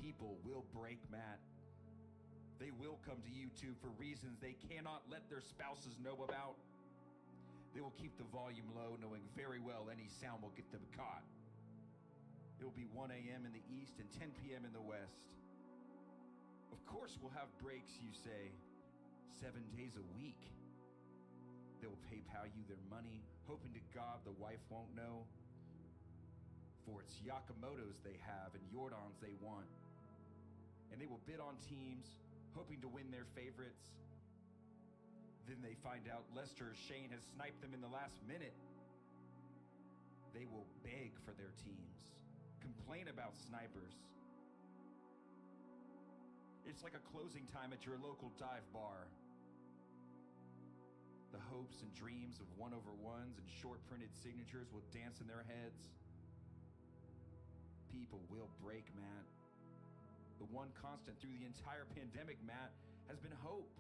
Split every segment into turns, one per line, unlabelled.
People will break, Matt. They will come to YouTube for reasons they cannot let their spouses know about. They will keep the volume low, knowing very well any sound will get them caught. It will be 1 a.m. in the east and 10 p.m. in the west. Of course we'll have breaks, you say, 7 days a week. They will PayPal you their money, hoping to God the wife won't know. For it's Yakamoto's they have and Jordan's they want. And they will bid on teams, hoping to win their favorites. Then they find out Lester or Shane has sniped them in the last minute. They will beg for their teams, complain about snipers. It's like a closing time at your local dive bar. The hopes and dreams of 1/1s and short printed signatures will dance in their heads. People will break, Matt. The one constant through the entire pandemic, Matt, has been hope.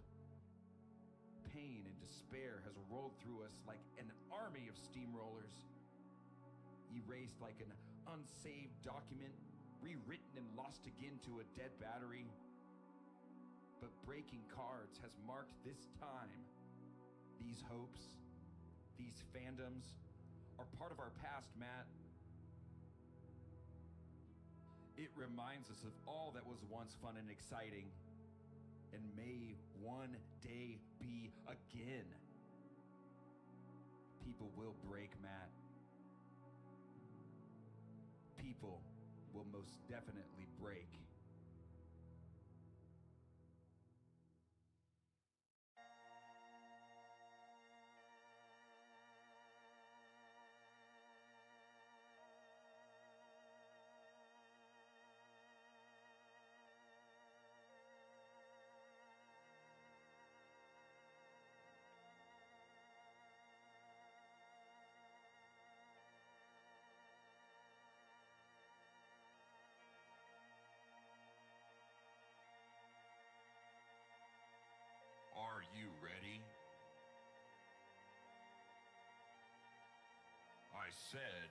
Pain and despair has rolled through us like an army of steamrollers. Erased like an unsaved document, rewritten and lost again to a dead battery. But breaking cards has marked this time. These hopes, these fandoms are part of our past, Matt. It reminds us of all that was once fun and exciting, and may one day be again. People will break, Matt. People will most definitely break. Are you ready? I said,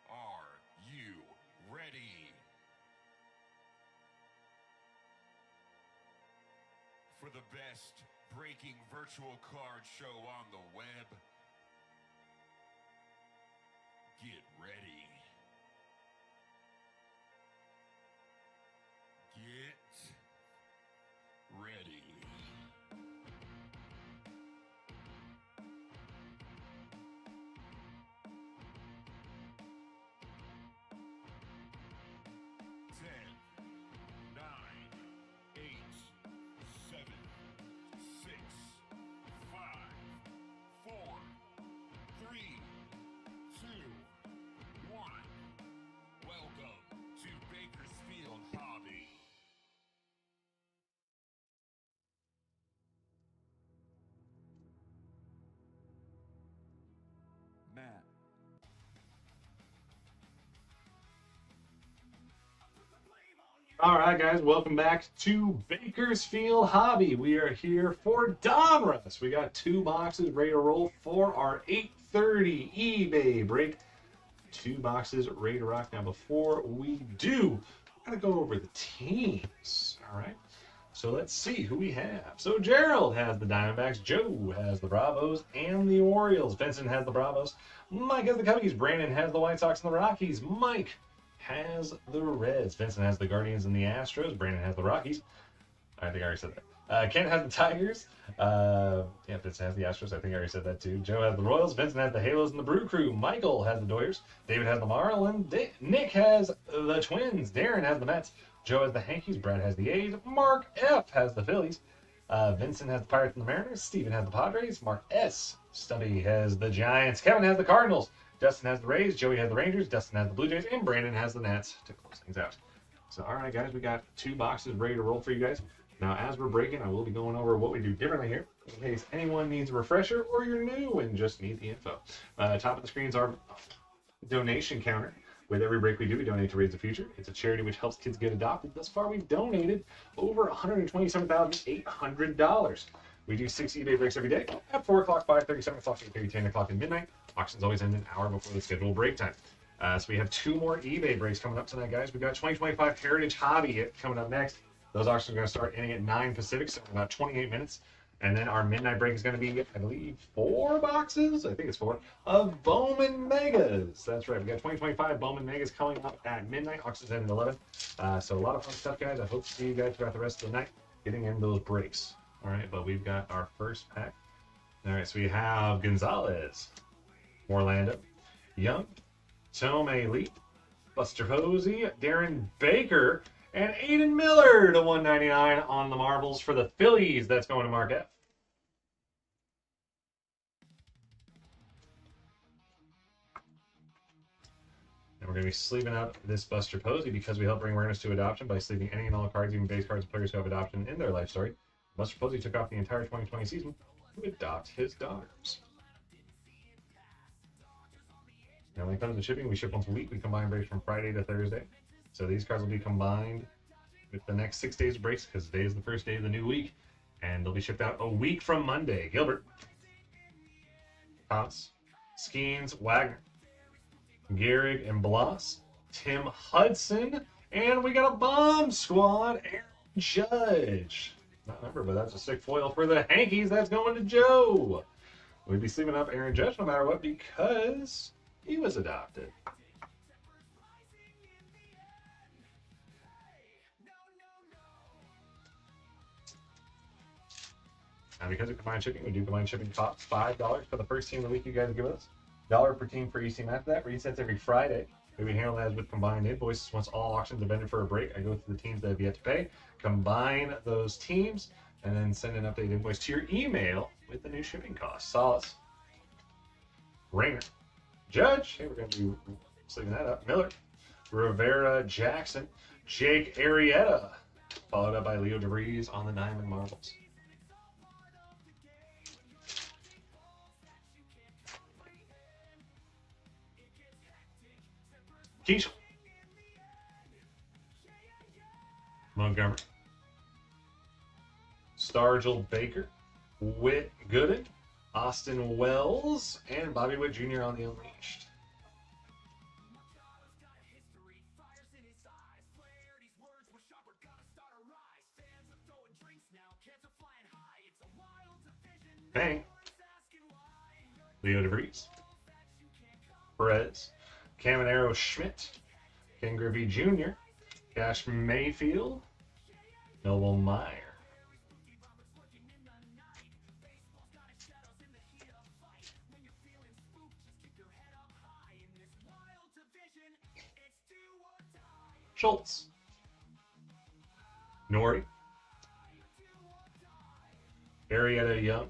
are you ready? For the best breaking virtual card show on the web, get ready. Get ready. Bakersfield Hobby. Matt.
All right, guys, welcome back to Bakersfield Hobby. We are here for Donruss. We got 2 boxes ready to roll for our 8:30 eBay break. 2 boxes ready to rock. Now, before we do, I'm going to go over the teams. All right, so let's see who we have. So Gerald has the Diamondbacks, Joe has the Bravos and the Orioles, Vincent has the Bravos, Mike has the Cubbies, Brandon has the White Sox and the Rockies, Mike has the Reds, Vincent has the Guardians and the Astros, Brandon has the Rockies. I think I already said that. Kent has the Tigers. Yeah, Vincent has the Astros. I think I already said that too. Joe has the Royals. Vincent has the Halos and the Brew Crew. Michael has the Doyers. David has the Marlins. Nick has the Twins. Darren has the Mets. Joe has the Yankees. Brad has the A's. Mark F has the Phillies. Vincent has the Pirates and the Mariners. Steven has the Padres. Mark S. Stubby has the Giants. Kevin has the Cardinals. Justin has the Rays. Joey has the Rangers. Dustin has the Blue Jays. And Brandon has the Nats to close things out. So, all right, guys, we got 2 boxes ready to roll for you guys. Now, as we're breaking, I will be going over what we do differently here, in case anyone needs a refresher or you're new and just need the info. Top of the screen is our donation counter. With every break we do, we donate to Raise the Future. It's a charity which helps kids get adopted. Thus far, we've donated over $127,800. We do 6 eBay breaks every day at 4 o'clock, 5:30, 7 o'clock, 8:30, 10 o'clock, and midnight. Auctions always end an hour before the scheduled break time. So we have 2 more eBay breaks coming up tonight, guys. We got 2025 Heritage Hobby coming up next. Those auctions are going to start ending at 9 Pacific, so in about 28 minutes. And then our midnight break is going to be, I believe, 4 boxes. I think it's 4 of Bowman Megas. That's right. We got 2025 Bowman Megas coming up at midnight. Auctions end at 11. So a lot of fun stuff, guys. I hope to see you guys throughout the rest of the night getting in those breaks. All right, but we've got our first pack. All right, so we have Gonzalez, Orlando, Young, Tome Lee, Buster Posey, Darren Baker, and Aiden Miller to 199 on the marbles for the Phillies. That's going to Mark F. And we're going to be sleeving up this Buster Posey because we help bring awareness to adoption by sleeving any and all cards, even base cards of players who have adoption in their life story. Buster Posey took off the entire 2020 season to adopt his daughters. Now, when it comes to shipping, we ship once a week. We combine breaks from Friday to Thursday. So these cards will be combined with the next 6 days of breaks because today is the first day of the new week. And they'll be shipped out a week from Monday. Gilbert, Haas, Skeens, Wagner, Gehrig and Bloss, Tim Hudson, and we got a bomb squad, Aaron Judge. Not a number, but that's a sick foil for the Hankies. That's going to Joe. We'd be sleeping up Aaron Judge no matter what because he was adopted. Now, because of combined shipping, we do combined shipping costs $5 for the first team of the week you guys give us. $1 per team for each team after that. Resets every Friday. We handle that with combined invoices. Once all auctions have ended for a break, I go through the teams that have yet to pay, combine those teams, and then send an updated invoice to your email with the new shipping costs. Solace, Rainer, Judge, hey, we're going to be sleeping that up. Miller, Rivera, Jackson, Jake Arrieta, followed up by Leo DeVries on the Diamond Marbles. Keisha, Montgomery, Stargell Baker, Whit Gooden, Austin Wells, and Bobby Witt Jr. on the Unleashed. Bang, Leo DeVries, Perez, Caminero Schmidt, Ken Griffey Jr., Cash Mayfield, Noble Meyer. Schultz, Nori, Arrieta Young,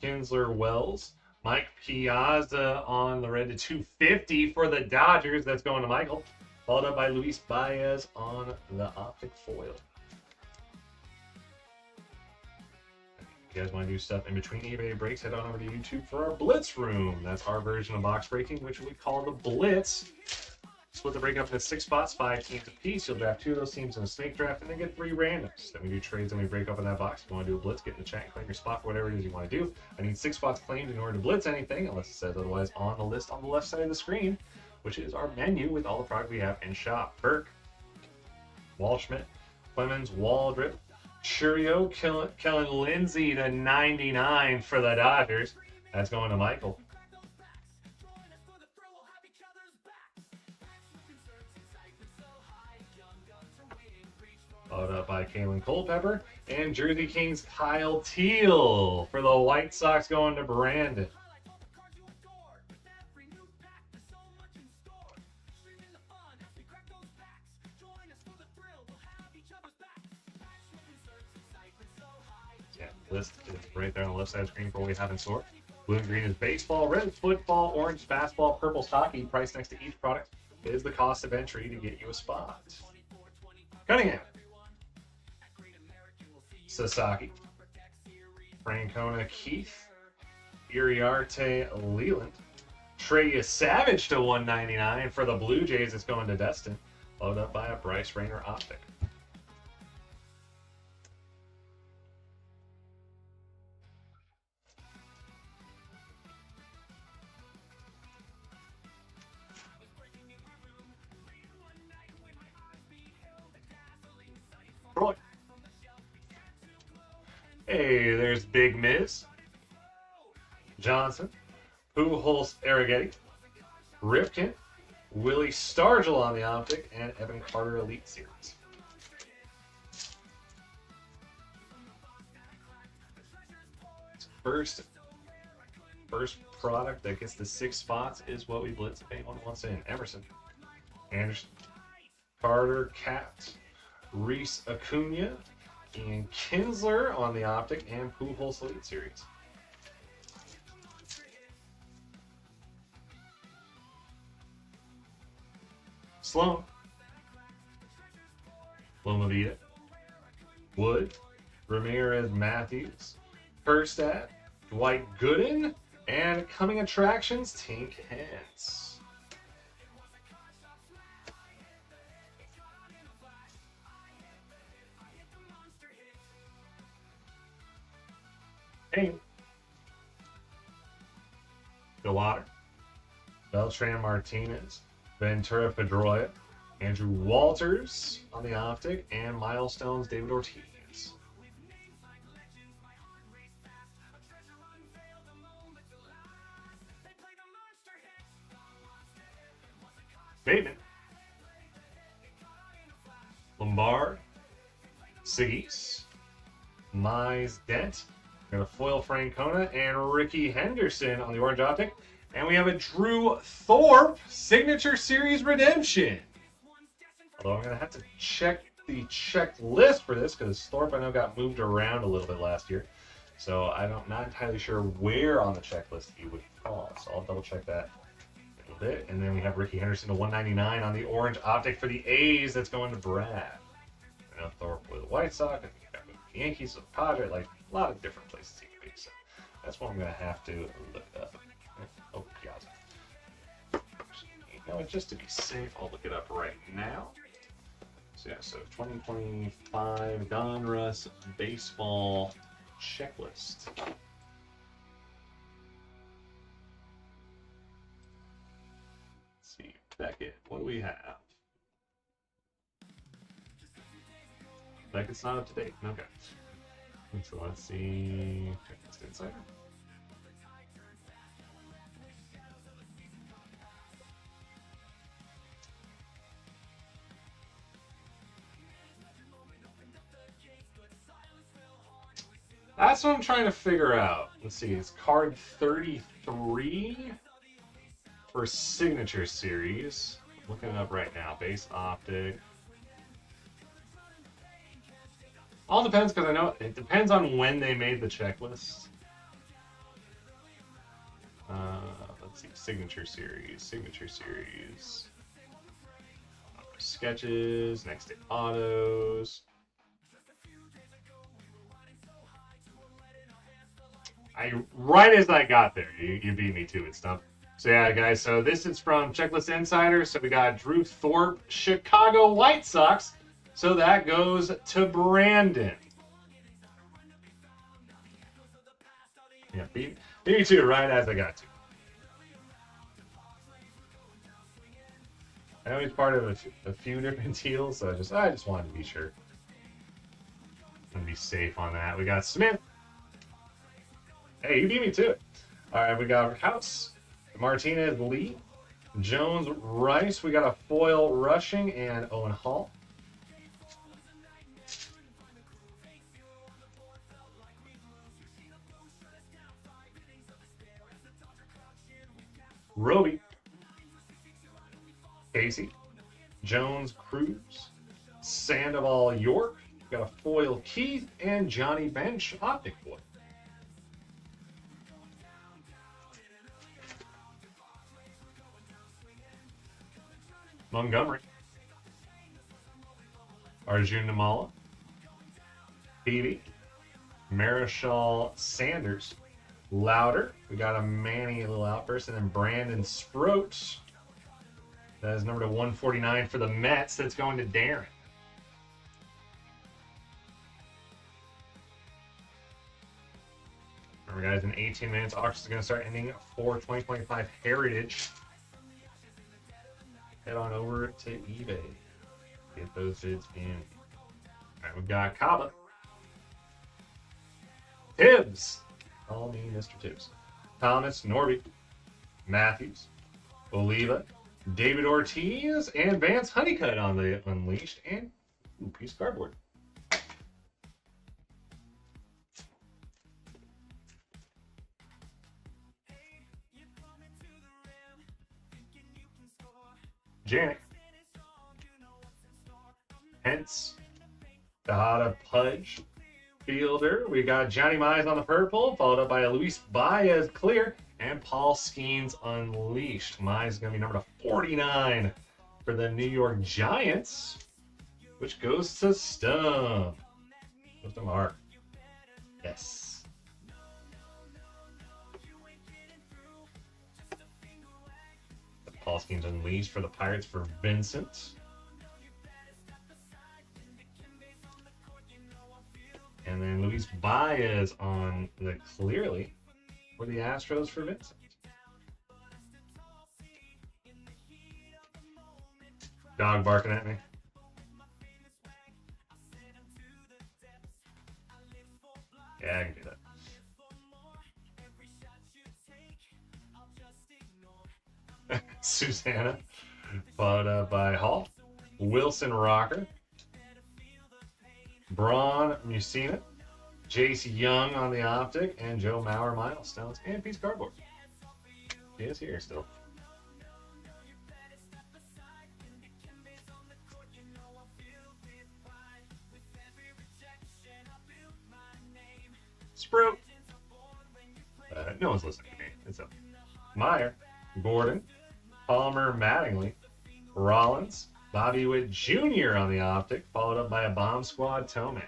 Kinsler Wells, Mike Piazza on the red to 250 for the Dodgers. That's going to Michael. Followed up by Luis Baez on the optic foil. If you guys want to do stuff in between eBay breaks, head on over to YouTube for our Blitz Room. That's our version of box breaking, which we call the Blitz. Split the break up into 6 spots, 5 teams apiece. You'll draft 2 of those teams in a snake draft and then get 3 randoms. Then we do trades and we break up in that box. If you want to do a blitz, get in the chat and claim your spot for whatever it is you want to do. I need 6 spots claimed in order to blitz anything, unless it says otherwise on the list on the left side of the screen, which is our menu with all the product we have in shop. Burke, Walschmidt, Clemens, Waldrip, Churio, Kellen Lindsay to 99 for the Dodgers. That's going to Michael. Followed up by Kalen Culpepper and Jersey Kings Kyle Teal for the White Sox going to Brandon. Yeah, list is right there on the left side of the screen for what we have in store. Blue and green is baseball, red is football, orange is basketball, purple is hockey. Price next to each product is the cost of entry to get you a spot. Cunningham, Sasaki, Francona Keith, Iriarte Leland, Trey Savage to 199 for the Blue Jays. It's going to Destin, followed up by a Bryce Rayner optic. Hey, there's Big Miz, Johnson, Pujols, Arrighetti, Ripken, Willie Stargell on the optic, and Evan Carter Elite Series. First product that gets the 6 spots is what we blitz if anyone wants in. Emerson, Anderson, Carter, Cat, Reese Acuna, Ian Kinsler on the optic, and Pujols Elite Series. Sloan, Lomavita, Wood, Ramirez Matthews, Kerstad, Dwight Gooden, and coming attractions, Tink Hence. Payne, Delauder, Beltran Martinez, Ventura Pedroia, Andrew Walters on the optic, and Milestones David Ortiz. Bateman, Lombard, Sigis, Mize Dent, we got a foil Francona, and Ricky Henderson on the orange optic. And we have a Drew Thorpe Signature Series Redemption. Although I'm going to have to check the checklist for this because Thorpe, I know, got moved around a little bit last year. So I'm not entirely sure where on the checklist he would fall. So I'll double check that a little bit. And then we have Ricky Henderson to 199 on the orange optic for the A's. That's going to Brad. I know Thorpe with the White Sox. I think he got moved to the Yankees with Padre. Like a lot of different places he could be. So that's what I'm going to have to look up. Oh, God. You know, just to be safe, I'll look it up right now. So, yeah, so 2025 Donruss Baseball Checklist. Let's see, Beckett, what do we have? Beckett's not up to date. Okay. So let's see. Checklist Insider. That's what I'm trying to figure out. Let's see, it's card 33 for Signature Series. I'm looking it up right now. Base optic. All depends, because I know it depends on when they made the checklist. Let's see, Signature Series. Sketches, next day autos. Right as I got there, you beat me to it, Stump. So yeah, guys, so this is from Checklist Insider. So we got Drew Thorpe, Chicago White Sox. So that goes to Brandon. Yeah, beat me to it right as I got to. I know he's part of a few different deals, so I just wanted to be sure. I'm gonna be safe on that. We got Smith. Hey, you beat me to it. All right, we got House, Martinez, Lee, Jones, Rice. We got a foil Rushing and Owen Hall. Roby, Casey, Jones, Cruz, Sandoval, York. We got a foil Keith and Johnny Bench optic foil. Montgomery, Arjun Namala, Peavy, Marichal Sanders, Louder. We got a Manny, a little outburst, and then Brandon Sproat. That is number to 149 for the Mets. That's going to Darren. Remember, guys, in 18 minutes, auction is going to start ending for 2025 Heritage. Head on over to eBay. Get those bids in. All right, we've got Kaba, Tibbs. Call me Mr. Tibbs. Thomas, Norby, Matthews, Oliva, David Ortiz, and Vance Honeycutt on the Unleashed, and piece of cardboard. Janik, Hence, Tejada, Pudge, Fielder. We got Johnny Mize on the purple, followed up by a Luis Baez clear, and Paul Skeens Unleashed. Mize is going to be number 49 for the New York Giants, which goes to Stump. Goes to Mark. Yes. Paul Skeens Unleashed for the Pirates for Vincent. And then Luis Baez on the clearly for the Astros for Vincent. Dog barking at me. Yeah, I can do that. Susanna, followed up by Hall. Wilson Rocker. Braun Musina. Jace Young on the optic. And Joe Mauer milestones. And piece of cardboard. He is here still. Sprout. No one's listening to me. It's up. Meyer. Gordon. Palmer Mattingly. Rollins. Bobby Witt Jr. on the optic, followed up by a Bomb Squad Tomei.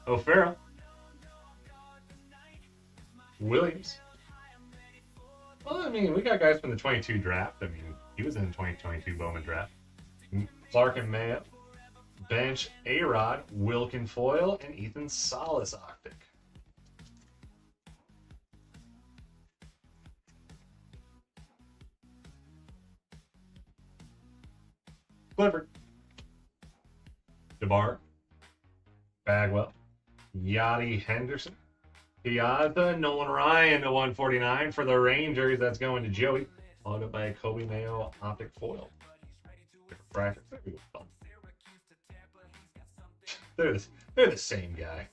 O'Farrell. Williams. Well, I mean, we got guys from the 22 draft. I mean, he was in the 2022 Bowman draft. Clark and Mayo. Bench, A-Rod, Wilkin Foil, and Ethan Salas Optic. Clifford. DeBar. Bagwell. Yachty Henderson. Piazza, Nolan Ryan to 149 for the Rangers. That's going to Joey. Followed up by a Kobe Mayo optic foil. They're the same guy.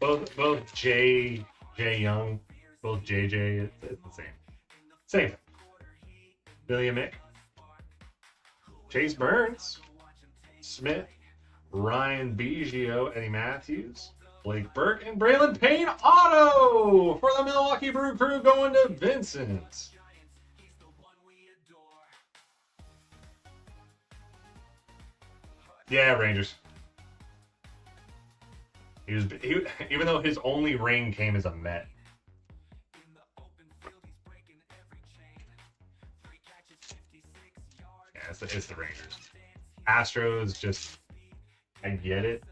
Both Jay Young, both JJ. It's the same. Same thing. William Mick. Chase Burns, Smith, Ryan Biggio, Eddie Matthews, Blake Burke, and Braylon Payne auto for the Milwaukee Brew Crew going to Vincent. Yeah, Rangers. Even though his only ring came as a Met. It's the Rangers. Astros, just I get it,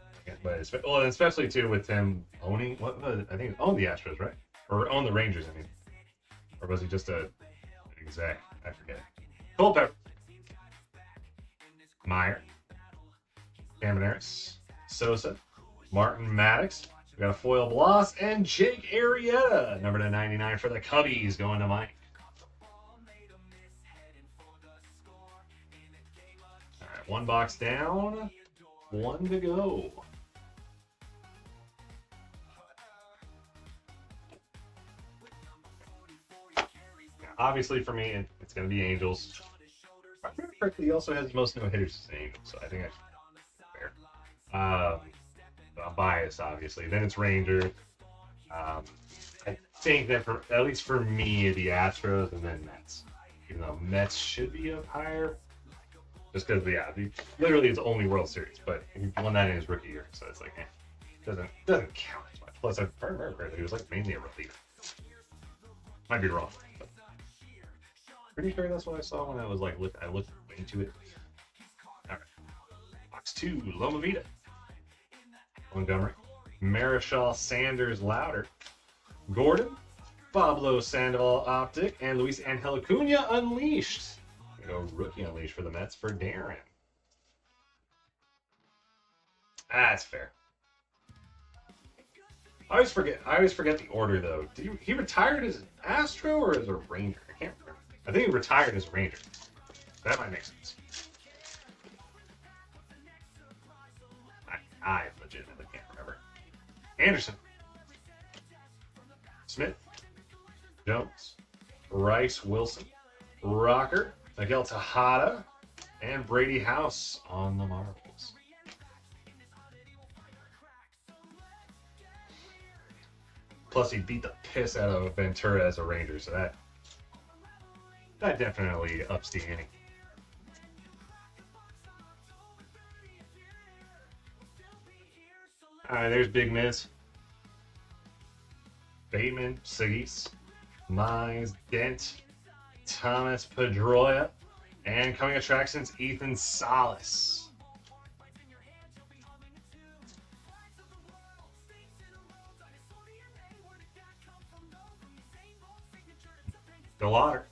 but especially too with them owning I think owned the Astros, right? Or owned the Rangers, I mean, or was he just a exec? I forget. Culpepper, Meyer, Cameron Harris, Sosa, Martin Maddox. We got a foil Bloss and Jake Arrieta, number 99 for the Cubbies, going to Mike. One box down, one to go. Obviously, for me, it's going to be Angels. If I remember correctly, he also has the most no-hitters as Angels, so I think that's fair. I'm biased, obviously. Then it's Rangers. I think that, at least for me, the Astros and then Mets. Even though Mets should be up higher. Just because, literally it's only World Series, but he won that in his rookie year, so it's like, doesn't count as much. Plus, I remember correctly, he was like mainly a reliever. Might be wrong. But pretty sure that's what I saw when I was like, I looked into it. All right. Box 2, Loma Vida. Montgomery. Marichal Sanders Louder. Gordon. Pablo Sandoval Optic. And Luis Angel Acuna Unleashed. Go rookie unleashed for the Mets for Darren. That's fair. I always forget the order though. Did he retired as an Astro or as a Ranger? I can't remember. I think he retired as a Ranger. That might make sense. I legitimately can't remember. Anderson. Smith. Jones. Rice Wilson. Rocker. Miguel Tejada. And Brady House on the Marbles. Plus, he beat the piss out of Ventura as a Ranger, so that definitely ups the ante. All right, there's Big Miz. Bateman, Sigis, Mize, Dent, Thomas Pedroia, and coming attractions, Ethan Salas. Delauder,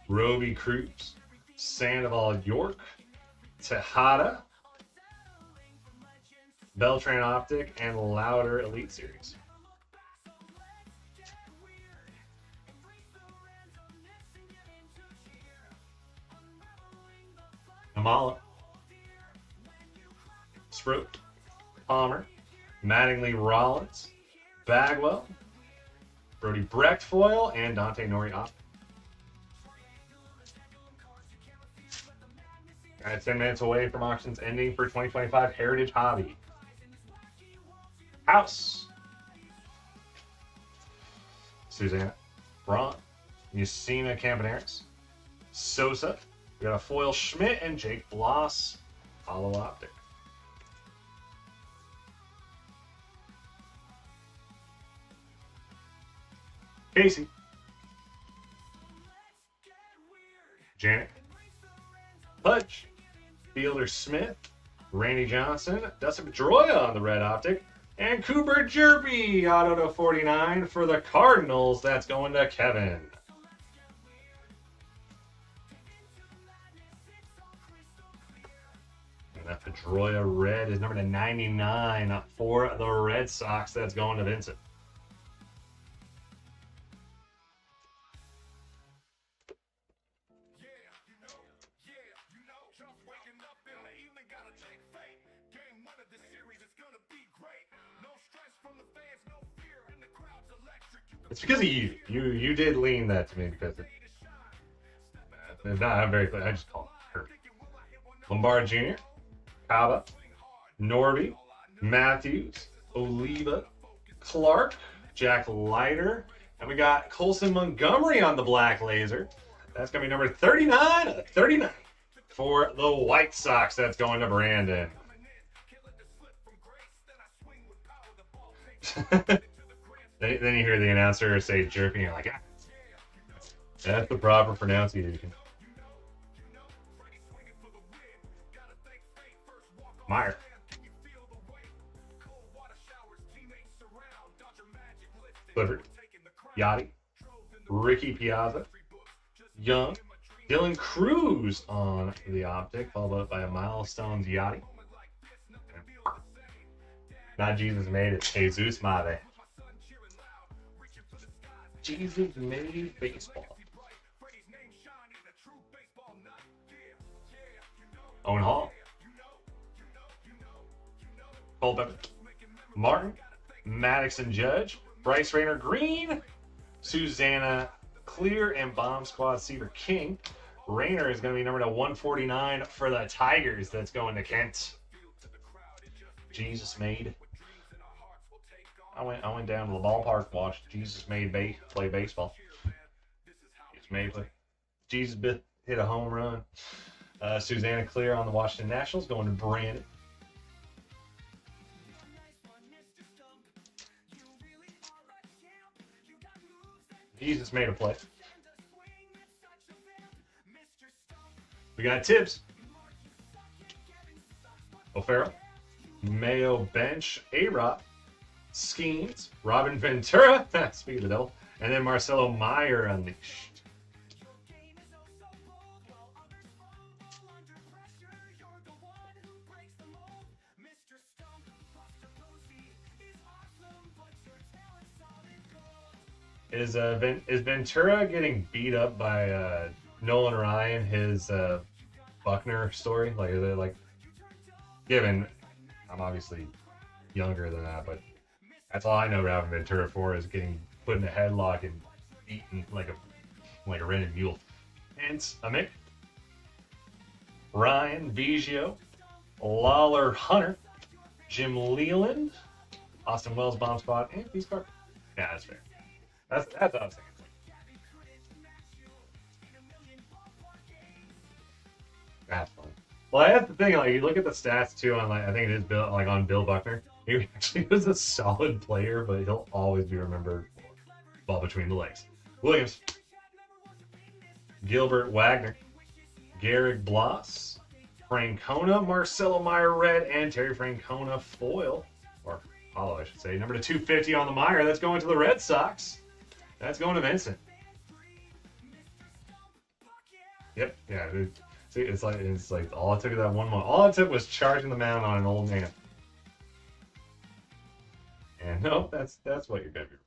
Roby Cruz, Sandoval York, Tejada, Beltran Optic, and Louder Elite Series. Amala, Sproat, Palmer, Mattingly Rollins, Bagwell, Brody Brechtfoil, and Dante Nori Optic. All right, 10 minutes away from auctions ending for 2025 Heritage Hobby. House, Susanna, Braun, Yusina Campaneris, Sosa. We got a foil Schmidt and Jake Bloss, Hollow Optic. Casey, Janet, Pudge, Fielder Smith, Randy Johnson, Dustin Pedroia on the red optic, and Cooper Jerby, auto to 49 for the Cardinals. That's going to Kevin. And that Pedroia red is number to 99 for the Red Sox. That's going to Vincent. It's because of you. You did lean that to me because it's not, I'm very clear. I just call it her. Lombard Jr., Cava, Norby, Matthews, Oliva, Clark, Jack Leiter, and we got Colson Montgomery on the black laser. That's going to be number 39 for the White Sox. That's going to Brandon. Then you hear the announcer say jerky, and you're like, ah, that's the proper pronunciation. Meyer. Clifford. Yachty. Ricky Piazza. Young. Dylan Cruz on the optic, followed up by a Milestones Yachty. Not Jesus made it, Jesus Mave. Jesus made baseball. Owen Hall. Cole Pepper. Martin. Maddox and Judge. Bryce Rayner Green. Susanna Clear and Bomb Squad Seaver King. Rayner is going to be number to 149 for the Tigers. That's going to Kent. Jesus made. I went down to the ballpark, watched Jesus made play baseball. Jesus hit a home run. Susanna Clear on the Washington Nationals, going to Brandon. He just made a play. We got Tibbs, O'Farrell, Mayo bench, A-Rod, Schemes, Robin Ventura, speak of the devil, and then Marcelo Meyer unleashed. Is Ventura getting beat up by Nolan Ryan? His Buckner story, like, is it like, given I'm obviously younger than that, but that's all I know Robin Ventura for is getting put in a headlock and beaten like a rented mule. Hence a Mick, Ryan Biggio, Lawler Hunter, Jim Leland, Austin Wells bomb spot, and Peace Carter. Yeah, that's fair. That's what I was thinking. That's fun. Well, that's the thing. Like, you look at the stats too on, like, I think it is Bill, like on Bill Buckner. He actually was a solid player, but he'll always be remembered for ball between the legs. Williams, Gilbert Wagner, Garrick Bloss, Francona, Marcelo Meyer red, and Terry Francona foil, or hollow, I should say. Number to 250 on the Meyer. That's going to the Red Sox. That's going to Vincent. Yep. Yeah. See, it's like all it took is that one moment. All it took was charging the mound on an old man. And no, that's what you're gonna be remembered.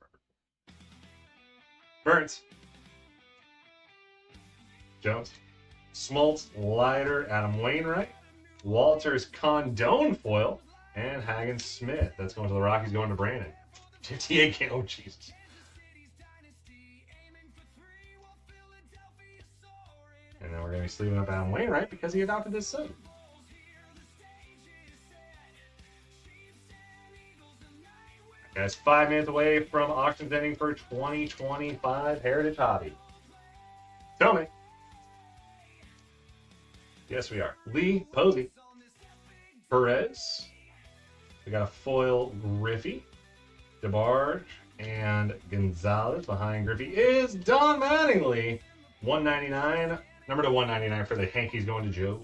Burns, Jones, Smoltz, Leiter, Adam Wainwright, Walters Condone foil, and Hagen Smith. That's going to the Rockies. Going to Brandon. 58 game. Oh Jesus. And then we're going to be sleeving up Adam Wainwright because he adopted his son. Guys, 5 minutes away from auctions ending for 2025 Heritage Hobby. Tell me. Yes, we are. Lee, Posey, Perez. We got a foil Griffey, DeBarge, and Gonzalez. Behind Griffey is Don Mattingly. 199. Number to 199 for the Yankees going to Joe.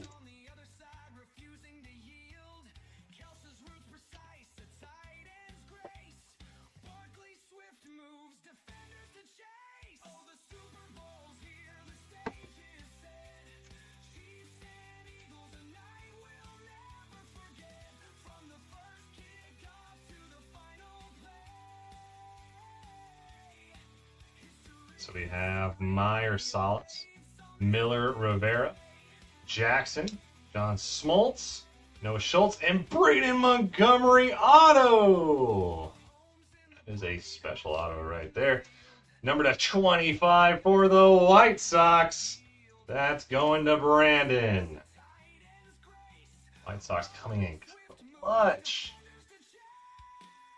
So we have Meyer Solis, Miller Rivera, Jackson, John Smoltz, Noah Schultz, and Braden Montgomery auto. That is a special auto right there. Number to 25 for the White Sox. That's going to Brandon. White Sox coming in clutch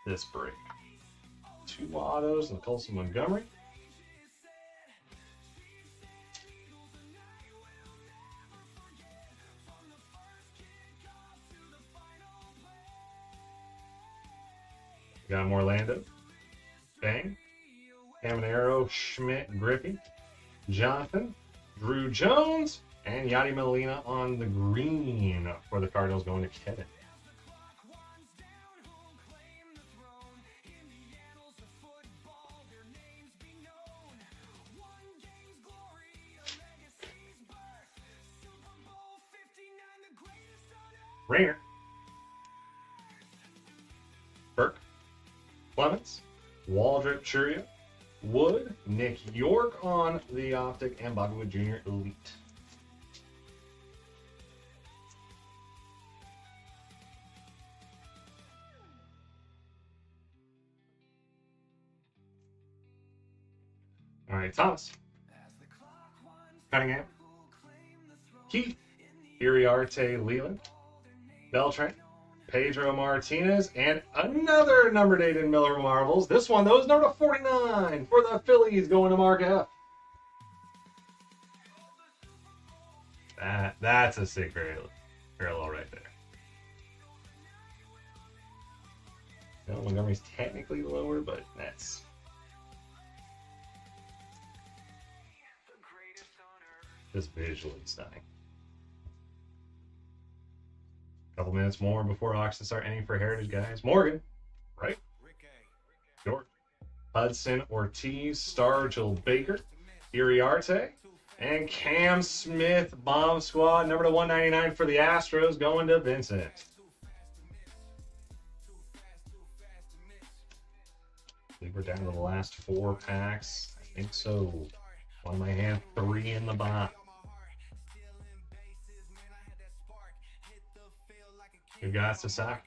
this break. 2 autos and Colson Montgomery. Got Orlando, Bang, Caminero, Schmidt, Griffey, Jonathan, Drew Jones, and Yadi Molina on the green for the Cardinals going to Kevin. Rayner, Burke, Clemens, Waldrop Churia, Wood, Nick York on the Optic, and Bobby Wood Jr. Elite. All right, Thomas, Cunningham, Keith, Iriarte Leland, Beltran, Pedro Martinez, and another number 8 in Miller Marbles. This one, though, is number 49 for the Phillies going to Mark F. That's a sick parallel right there. No, Montgomery's technically lower, but that's... Just visually stunning. Couple minutes more before auctions start ending for Heritage, guys. Morgan, right? York, Hudson, Ortiz, Stargell, Baker, Iriarte, and Cam Smith, Bomb Squad, number to 199 for the Astros, going to Vincent. I think we're down to the last 4 packs. I think so. One in my hand, 3 in the box. We got Sasaki,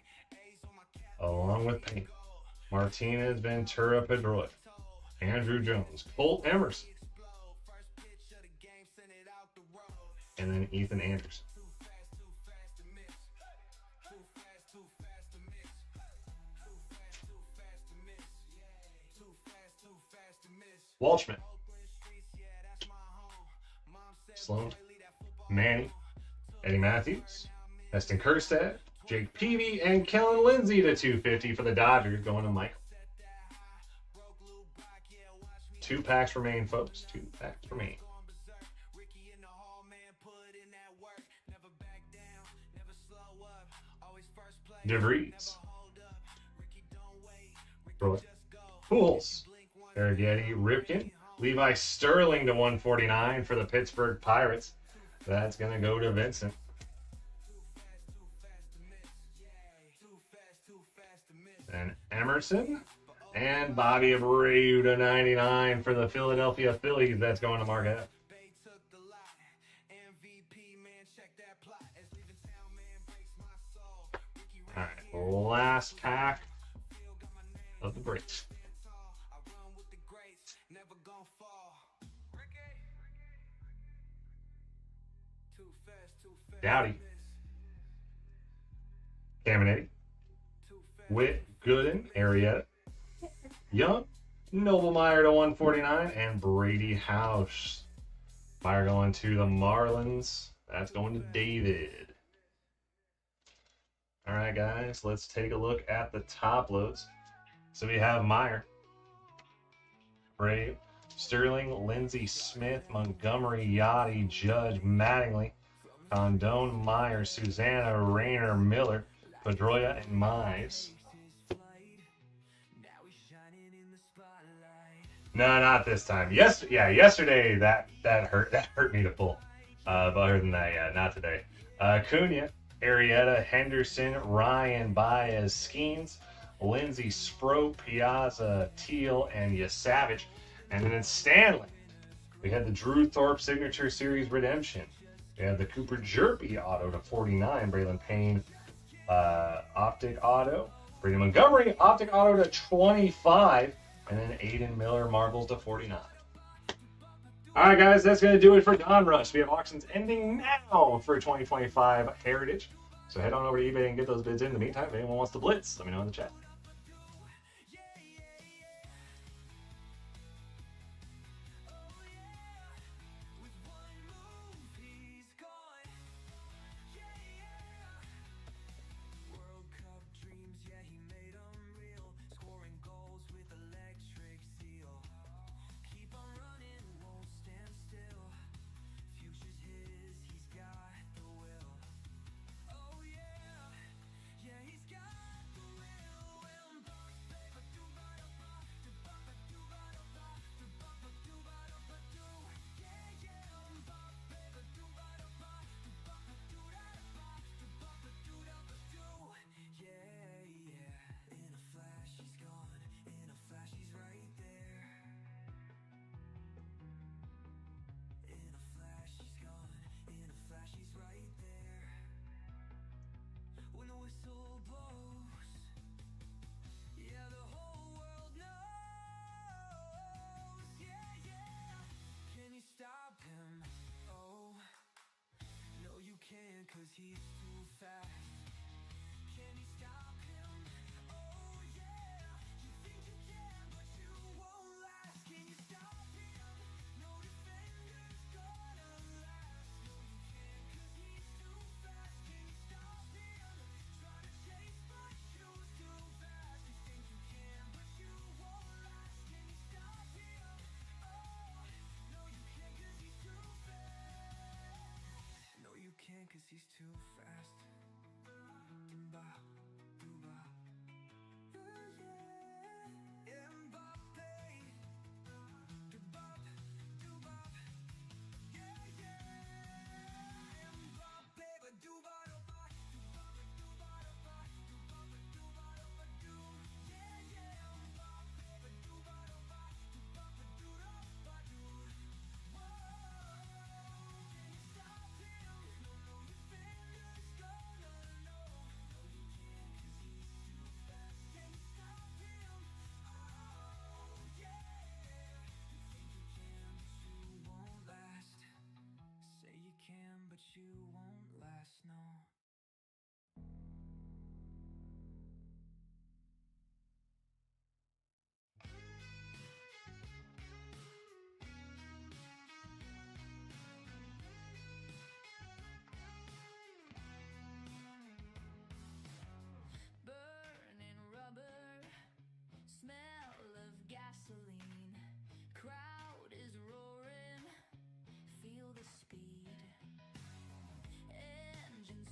along with Payne, Martinez, Ventura, Pedroia, Andrew Jones, Colt Emerson, and then Ethan Anderson. Walshman, Sloan, Manny, Eddie Matthews, Heston Kjerstad, Jake Peavy, and Kellen Lindsay to 250 for the Dodgers, going to Michael. 2 packs remain, folks. 2 packs remain. DeVries, Pools, Arrighetti, Ripken, Levi Sterling to 149 for the Pittsburgh Pirates. That's going to go to Vincent. And Emerson and Bobby Abreu to 99 for the Philadelphia Phillies. That's going to Mark F. All right, last pack of the break. Dowdy, Caminiti, Witt, Gooden, Arrieta, Young, Noblemeyer to 149, and Brady House. Meyer going to the Marlins. That's going to David. All right, guys, let's take a look at the top loads. So we have Meyer, Brave, Sterling, Lindsey, Smith, Montgomery, Yachty, Judge, Mattingly, Condon, Meyer, Susanna, Rayner, Miller, Pedroia, and Mize. No, not this time. Yesterday that hurt me to pull. But other than that, yeah, not today. Cunha, Arrieta, Henderson, Ryan, Baez, Skeens, Lindsey, Sproat, Piazza, Teal, and Yasavage. And then in Stanley, we had the Drew Thorpe Signature Series Redemption. We had the Cooper Jerpy auto to 49, Braylon Payne Optic auto, Brady Montgomery Optic auto to 25, and then Aiden Miller marbles to 49. All right, guys, that's going to do it for Donruss. We have auctions ending now for 2025 Heritage. So head on over to eBay and get those bids in. In the meantime, if anyone wants to blitz, let me know in the chat. Cause he's too fast. Can you stop him? Oh yeah. You think you can, but you won't last. Can you stop him? No defender's gonna last. No, you can't, cause he's too fast. Can you stop him? Try to chase, but you're too fast. You think you can, but you won't last. Can you stop him? Oh, no, you can't, cause he's too fast.
can't cause he's too fast. Dooba, dooba. Yeah, Mbappe. Doobop, doobop. Yeah, yeah. Mbappe, but dooba, dooba. Doobop, dooba, dooba. Doobop, dooba, dooba, doo. Yeah, yeah. Mbappe, but dooba, dooba. Doobop, dooba, dooba, doo. Whoa, can you stop him? No, no, defender's gonna know. No, you can't 'cause he's too fast. Can you stop him? Oh, yeah. You think you can, but you won't last. Say you can, but you won't last, no. Burning rubber, smell of gasoline. Crowd is roaring, feel the speed. Engine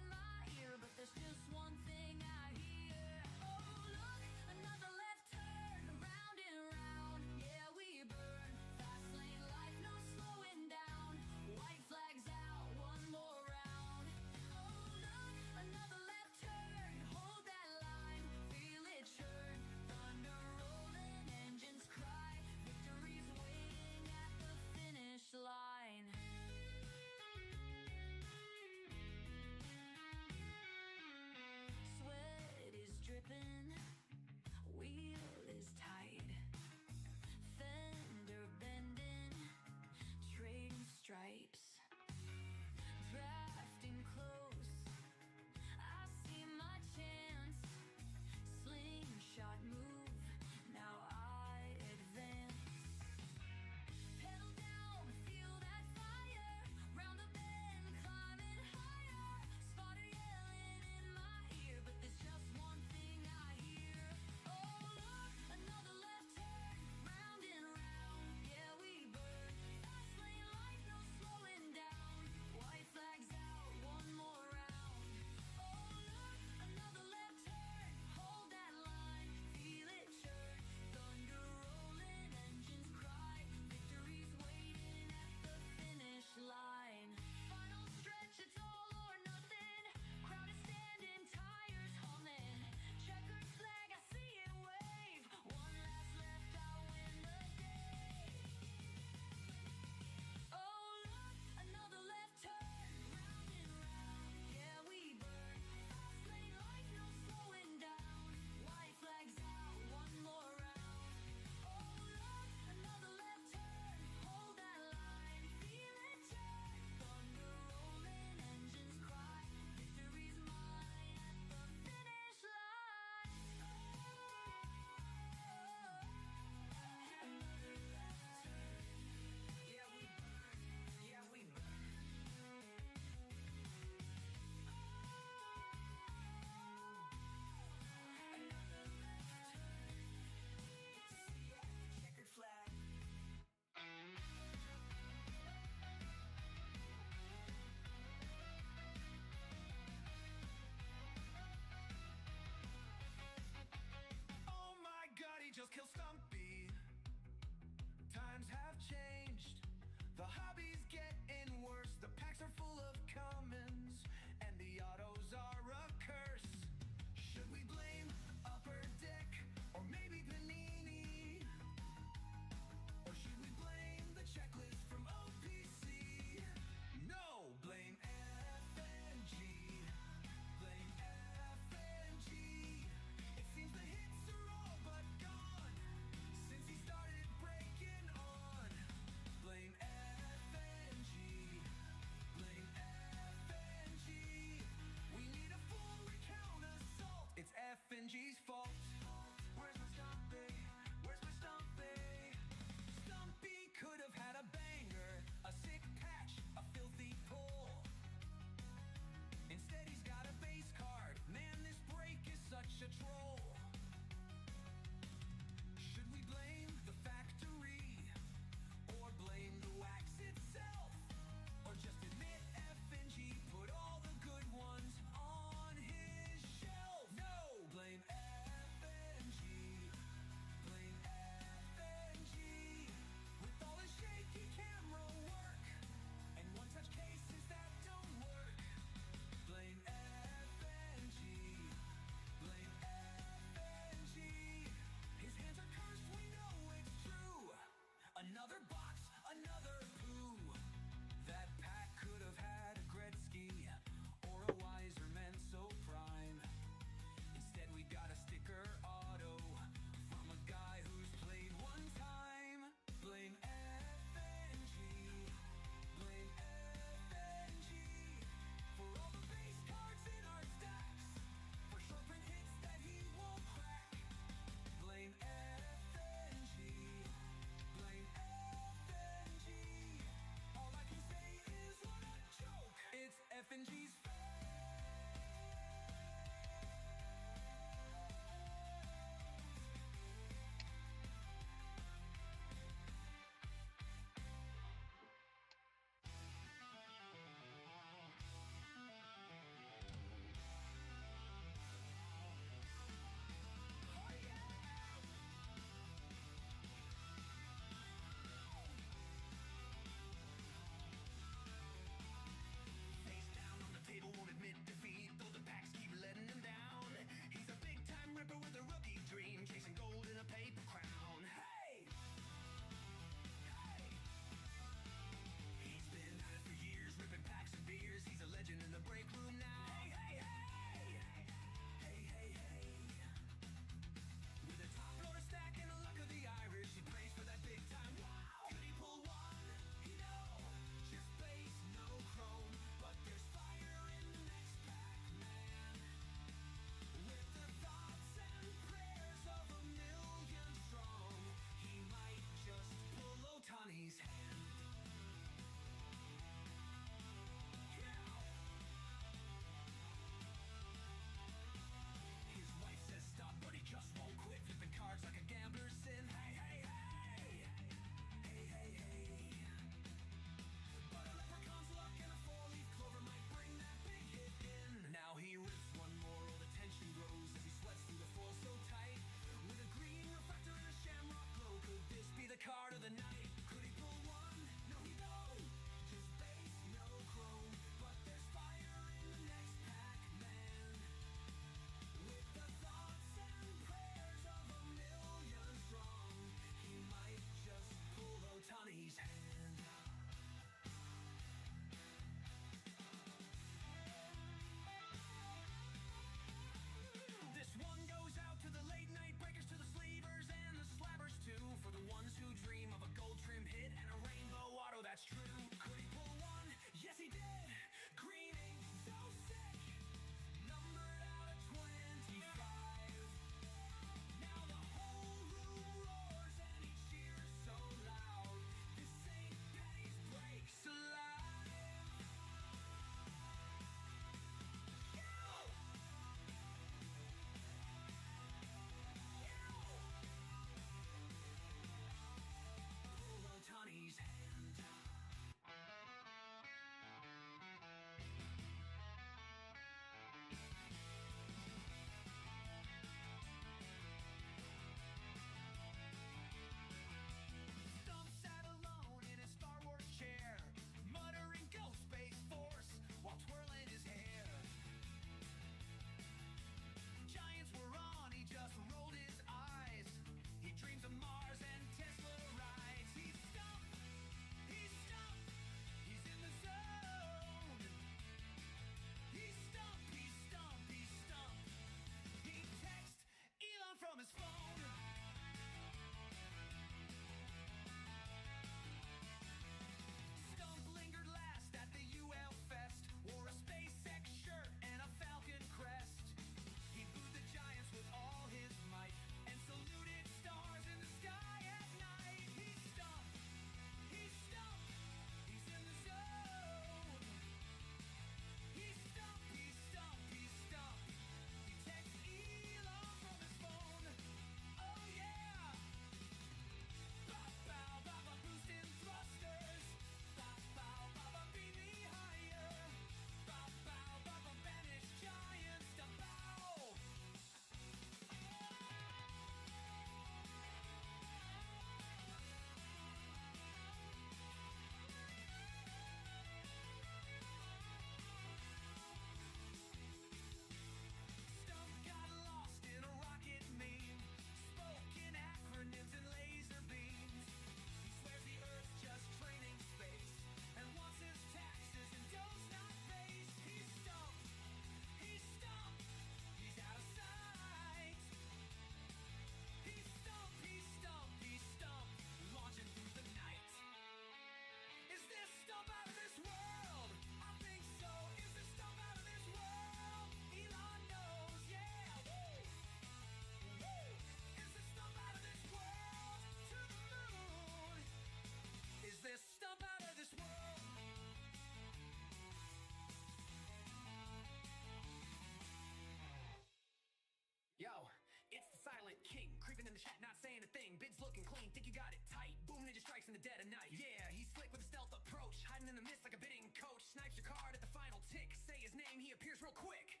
the chat, not saying a thing. Bids looking clean, think you got it tight. Boom, ninja strikes in the dead of night. Yeah, he's slick with a stealth approach, hiding in the mist like a bidding coach. Snipes your card at the final tick. Say his name, he appears real quick.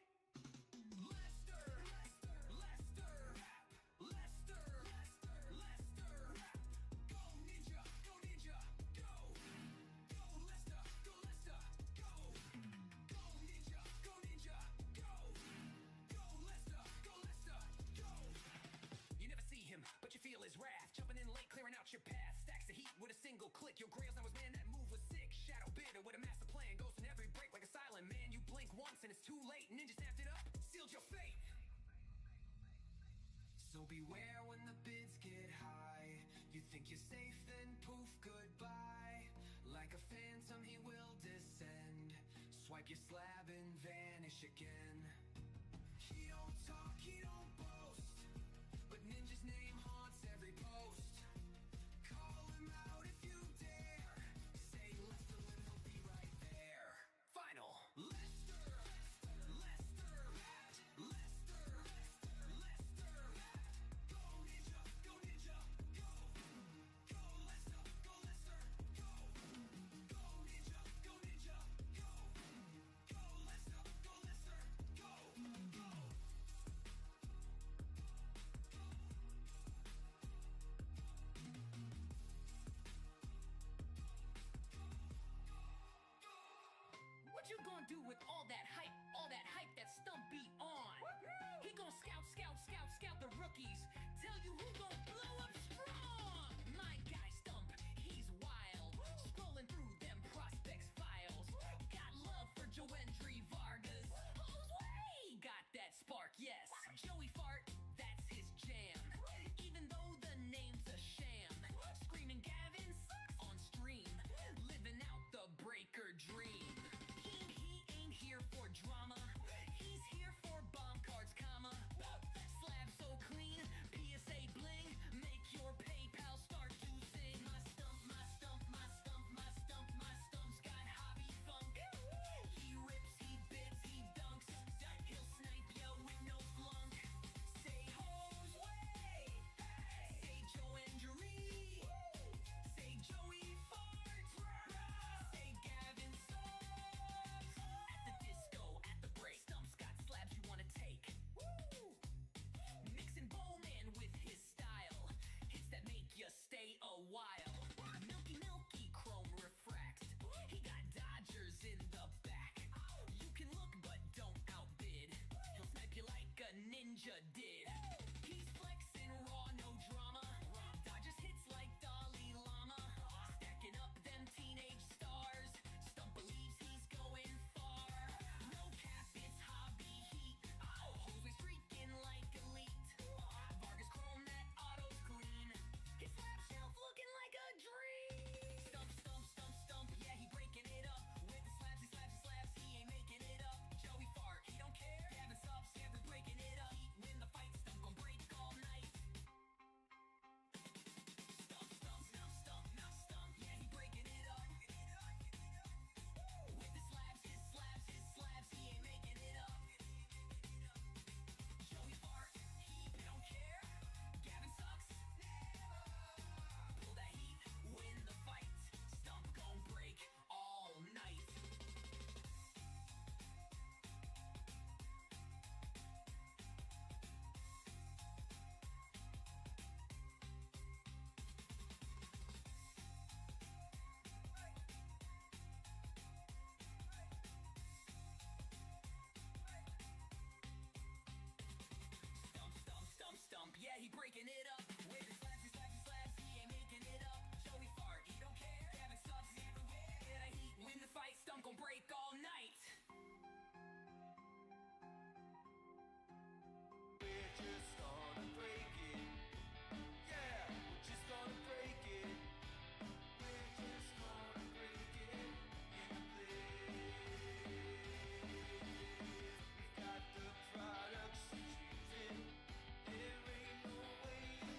Lester, Lester, Lester, Lester, go ninja, go ninja, go. Go Lester, go Lester, go. Go ninja, go ninja, go. Go Lester, go Lester, go. You never see him, but you feel his wrath. Jumping in late, clearing out your path. Stacks the heat with a single click. Your grails now was man, that move was sick. Shadow bitter with a master plan. Goes in every break like a silent man. You blink once and it's too late. Ninja snapped it up, sealed your fate. So beware when the bids get high. You think you're safe, then poof, goodbye. Like a phantom, he will descend. Swipe your slab and vanish again. He don't talk, he don't boast, but Ninja's name haunts every post. Call him out if you dare. Say Lester and he'll be right there. Final. Lester, Lester, Lester, Lester. Go ninja, go ninja, go. Go Lester, go Lester, go. Go ninja, go ninja, go. Go Lester, go Lester, go. Go. What you gonna do with all that hype that Stump beat on? He gonna scout the rookies. Tell you who gon' blow up strong. My guy Stump, he's wild. Scrolling through them prospects files. Got love for Joendry Vargas. Whose way? Got that spark, yes. Joey Fart, that's his jam. Even though the name's a sham. Screaming Gavin sucks on stream. Living out the breaker dream. He ain't here for drama. He's here for bomb cards, comma. Slab so clean, PSA bling. Make your PayPal start to sing. My stump, my stump, my stump, my stump, my stump's got hobby funk. He rips, he bids, he dunks. He'll snipe you with no flunk. Say Ho's way. Say Joendry. Say Joey Fart. Say Gavin sucks. At the disco, at the break, Stump's got slabs you wanna take. Mixing Bowman with his style. Hits that make you stay a while. Milky chrome refract. He got Dodgers in the back. You can look but don't outbid. He'll snipe you like a ninja did. He's flexing raw, no drama. Dodgers hits like Dalai Lama. Stacking up them teenage stars. Stump believes he's going far. No cap, it's hobby heat. Always freaking like elite. Vargas chrome, that auto's clean. His slab shelf looking like a dream. Stump, stump, stump, stump. Yeah, he breaking it up. With the slabs, he slaps, he slaps. He ain't making it up. Joey Fart, he don't care. Gavin subs, yeah, we're breaking it up. He win the fight, Stump gon' break all night. Stump, stump, stump, stump, now stump. Yeah, he breaking it up. With the slabs, his slabs, his slabs. He ain't making it up. Joey Fart, he don't care. Gavin sucks. Pull that heat, win the fight. Stump gon' break all night. Stump, stump, stump, stump. Yeah, he breaking it up. With his slabs, his slabs, his slabs. He ain't making it up. Joey Fart, he don't care. Gavin sucks. Get a heat, win the fight. Stump gon' break all night.
We're just gonna break it. Yeah, we're just gonna break it. We're just gonna break it in place. We've got the products to choose it. There ain't no way you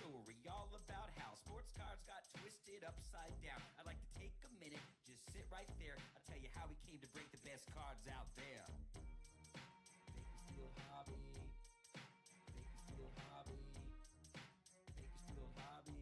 story all about how sports cards got twisted upside down. I'd like to take a minute, just sit right there. I'll tell you how we came to break the best cards out there. Bakersfield Hobby. Bakersfield Hobby. Bakersfield Hobby.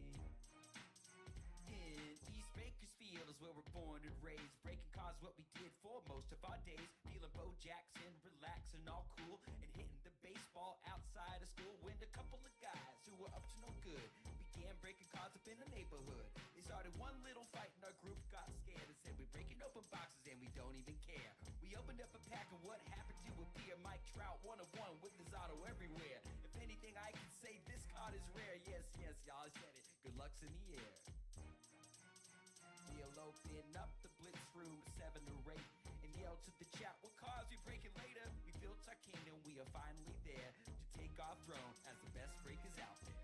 In East Bakersfield is where we're born and raised. Breaking cards what we did for most of our days. Feeling Bo Jackson, relaxing, all cool, and hitting the baseball outside of school. When a couple of guys who were up to no good began breaking cards up in the neighborhood. They started one little fight and our group got scared and said we're breaking open boxes and we don't even care. We opened up a pack and what happened to appear? Mike Trout, 1 of 1 with his auto everywhere. If anything I can say, this card is rare. Yes, yes, y'all, I said it. Good luck's in the air. We'll open up the blitz room 7 or 8 and yell to the chat, what cards we breaking later? We built our kingdom, we are finally there to take our throne as the best breakers out there.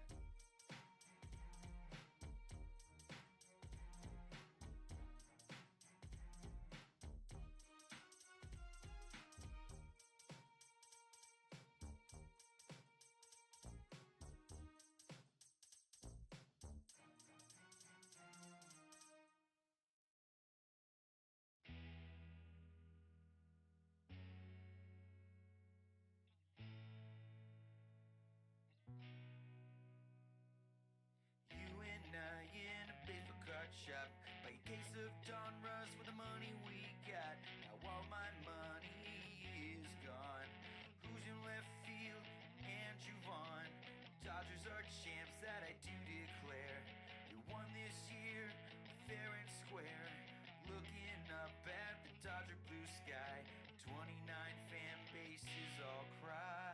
You and I in a baseball card shop, buy a case of Donruss with the money we got. Now all my money is gone. Who's in left field? Andrew Vaughn. Dodgers are champs, that I do declare. They won this year, fair and square. Looking up at the Dodger blue sky, 29 fan bases all cry.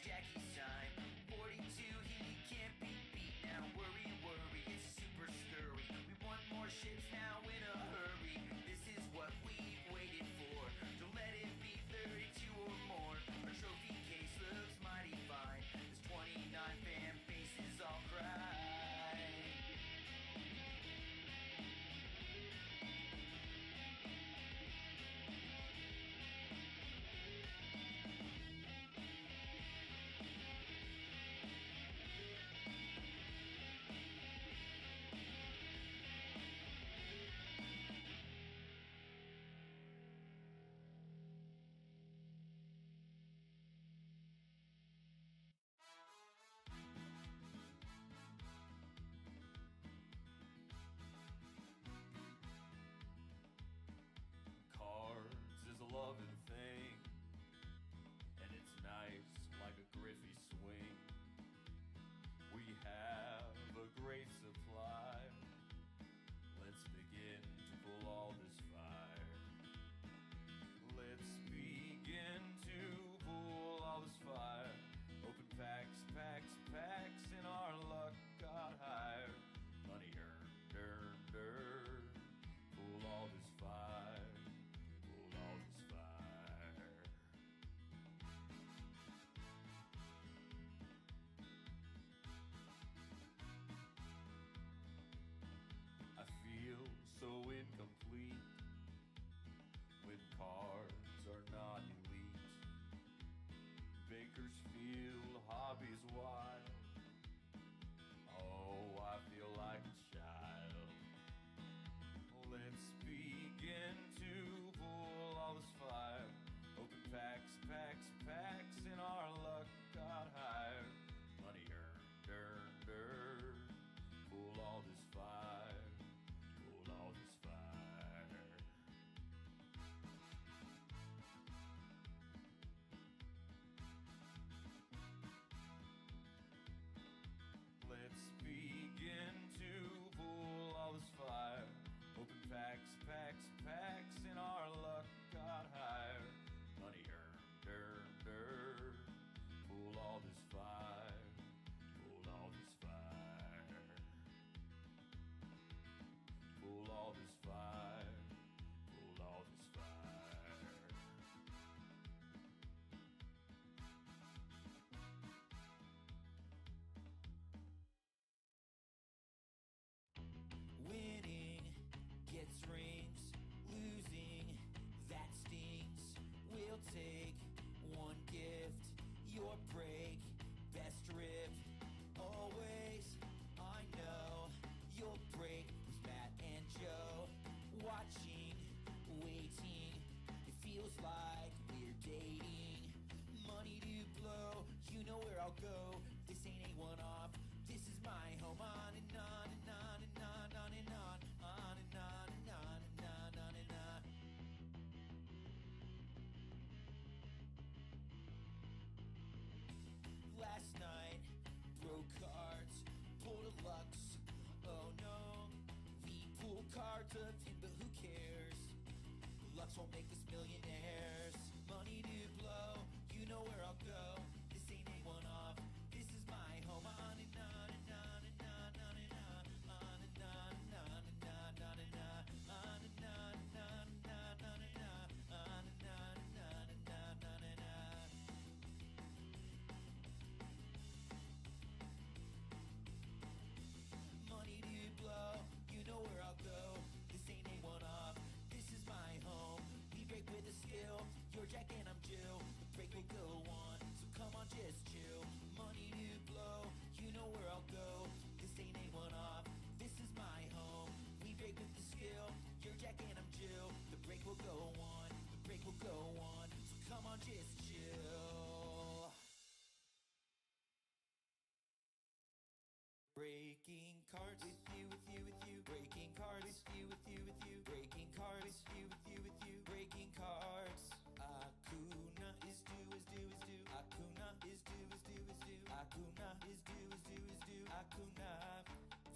Jackie's time. 42, he can't be beat now. Worry, worry, it's super scurry. We want more ships now in a hurry. This is what we've waited for. Don't let it be 32 or more. Our trophy case looks mighty fine. There's 29 fan bases all cry. Loving thing, and it's nice like a Griffey swing. We have a great supply. Let's begin to pull all this fire. Let's begin to pull all this fire. Open packs, packs, packs, and our luck got higher. Money earned, earned, earned. Pull all this fire. Pull all this fire. I feel so incomplete when cards are not elite. Bakersfield hobby's wild. Oh, I feel like a child. Let's begin to pull all this fire. Open packs, packs, packs, and our luck got higher. Money earned, earned, earned. Pull all this fire. Pull all this fire.
won't make us millionaires. Money to blow, you know where I'll go. This ain't a one-off, this is my home. On and on and on and on, on and on, on and on and on and on, on and on, on and on and on and on, on and on, on and on and on and on, on and on. Money to blow, you know where I'll go. This ain't a one-off, this is my home. We break with a skill, you're Jack and I'm Jill. The break will go on, so come on, just chill. Money to blow, you know where I'll go. This ain't a one-off, this is my home. We break with the skill, you're Jack and I'm Jill. The break will go on, the break will go on, so come on, just chill. Breaking cards with you, with you, with you. Breaking cards with you, with you, with you. Breaking cards with you, with you, with you. Breaking cards. Akuna is due, is due, is due. Akuna is due, is due, is due. Akuna is due, is due, is due. Akuna.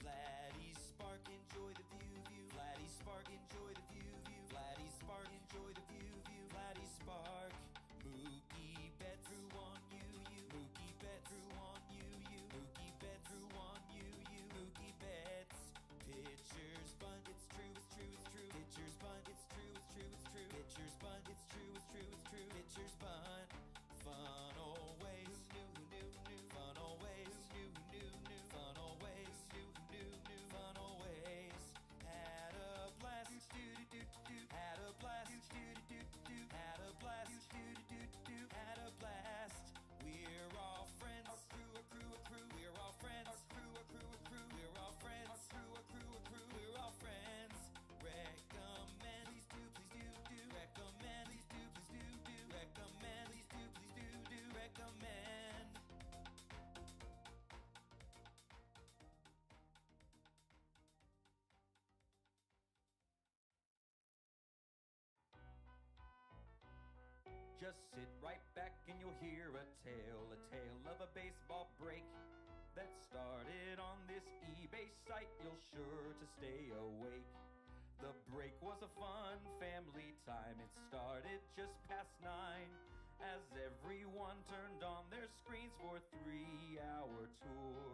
Flatty Spark, enjoy the view, view. Flatty Spark, enjoy the view, view. Flatty Spark, enjoy the view, view. Flatty Spark. Mookie bet through on you, you. Mookie bet through on you, you. Mookie bet through on you, you. Mookie bets. Pitchers bunt, it's true, it's true, it's true. Pitchers bunt, it's true, it's true, it's true. Pitchers bunt, it's true, it's true, it's true. Pitchers bunt. Fun always. Who knew, who knew, fun always. Who knew, who knew, fun always. Who knew, fun always. Had a blast. Had a blast. Had a blast. Had a blast. We're all friends. A crew. We're all friends. A crew. We're all friends. A crew. We're all friends. Recommend. Please do. Recommend. Please do. Recommend. Please do. Recommend.
Just sit right back and you'll hear a tale of a baseball break that started on this eBay site. You'll sure to stay awake. The break was a fun family time. It started just past 9 as everyone turned on their screens for a 3-hour tour.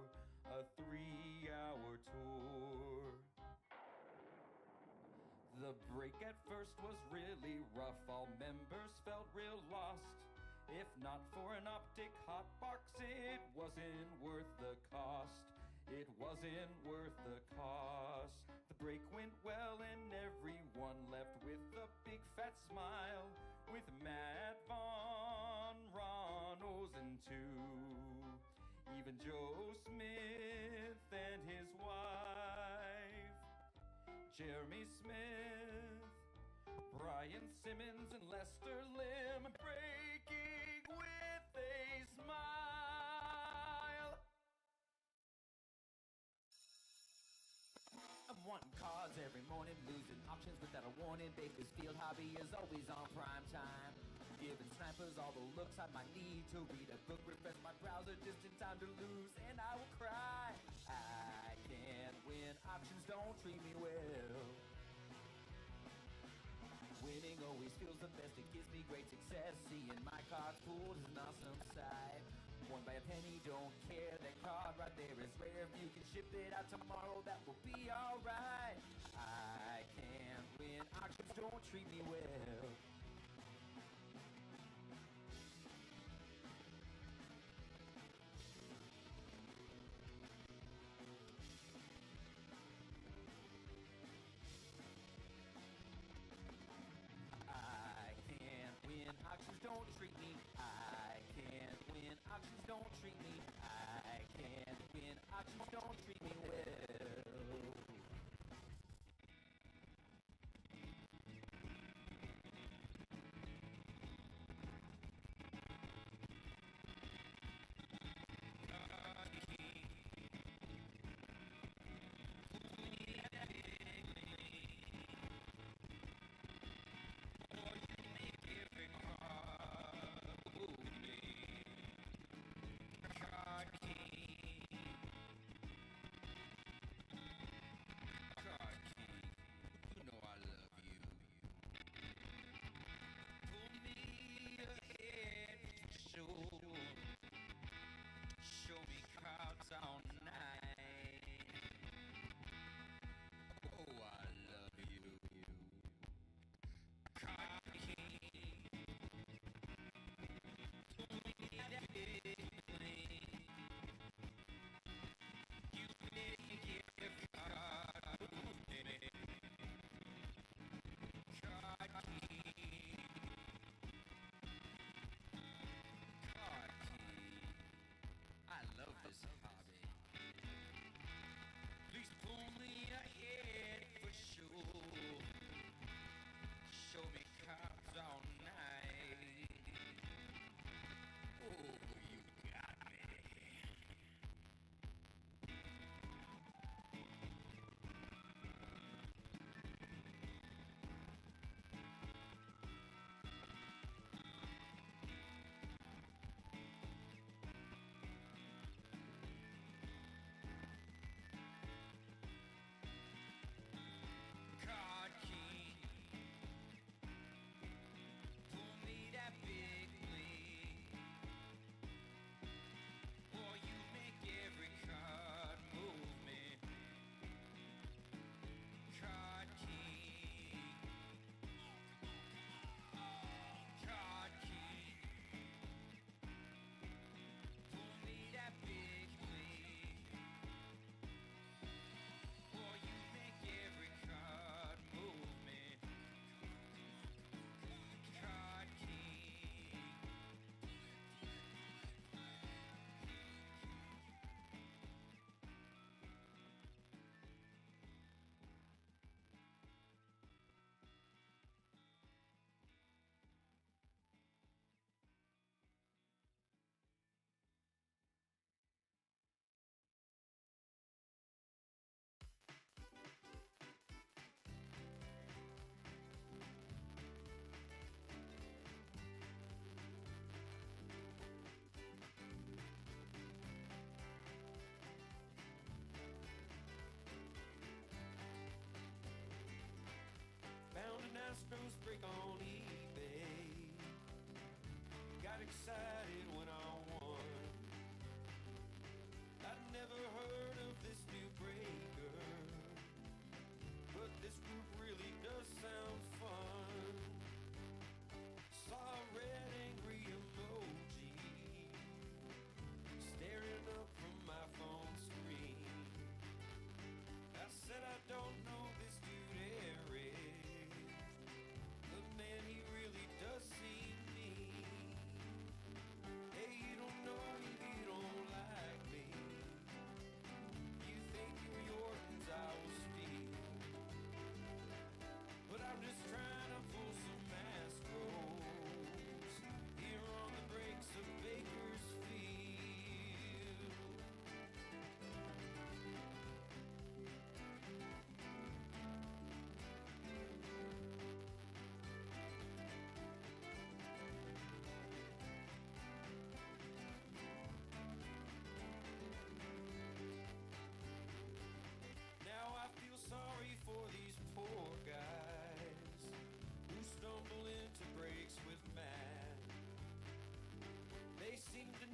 A 3-hour tour. The break at first was really rough. All members felt real lost. If not for an optic hotbox, it wasn't worth the cost. It wasn't worth the cost. The break went well and everyone left with a big fat smile. With Matt Vaughn, Ron Ozen too. Even Joe Smith and his wife. Jeremy Smith, Brian Simmons, and Lester Lim, breaking with a smile.
I'm wanting cars every morning, losing options without a warning. Bakersfield hobby is always on prime time. Giving snipers all the looks I might need to read a book, refresh my browser just in time to lose, and I will cry. I can't win, options don't treat me well. Winning always feels the best, it gives me great success. Seeing my cards pulled is an awesome sight. Won by a penny, don't care, that card right there is rare. If you can ship it out tomorrow, that will be alright. I can't win, auctions don't treat me well. I can't win, auctions don't treat me. I can't win, auctions don't treat me. I can't win, auctions don't treat me well.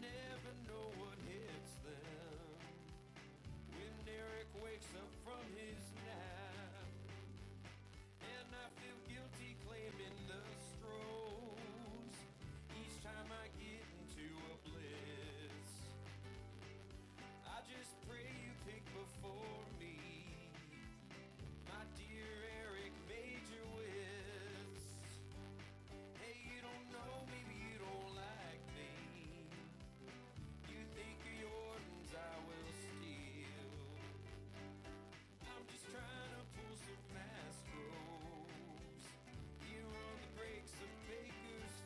never know what hits them when Eric wakes up from his nap. And I feel guilty claiming the Stros each time I get into a blitz. I just pray you pick before me, my dear Eric Major Witz. Hey, you don't know, maybe you don't like me. You think you're Jordans I will steal. I'm just trying to pull some fast throws here on the breaks of Bakersfield.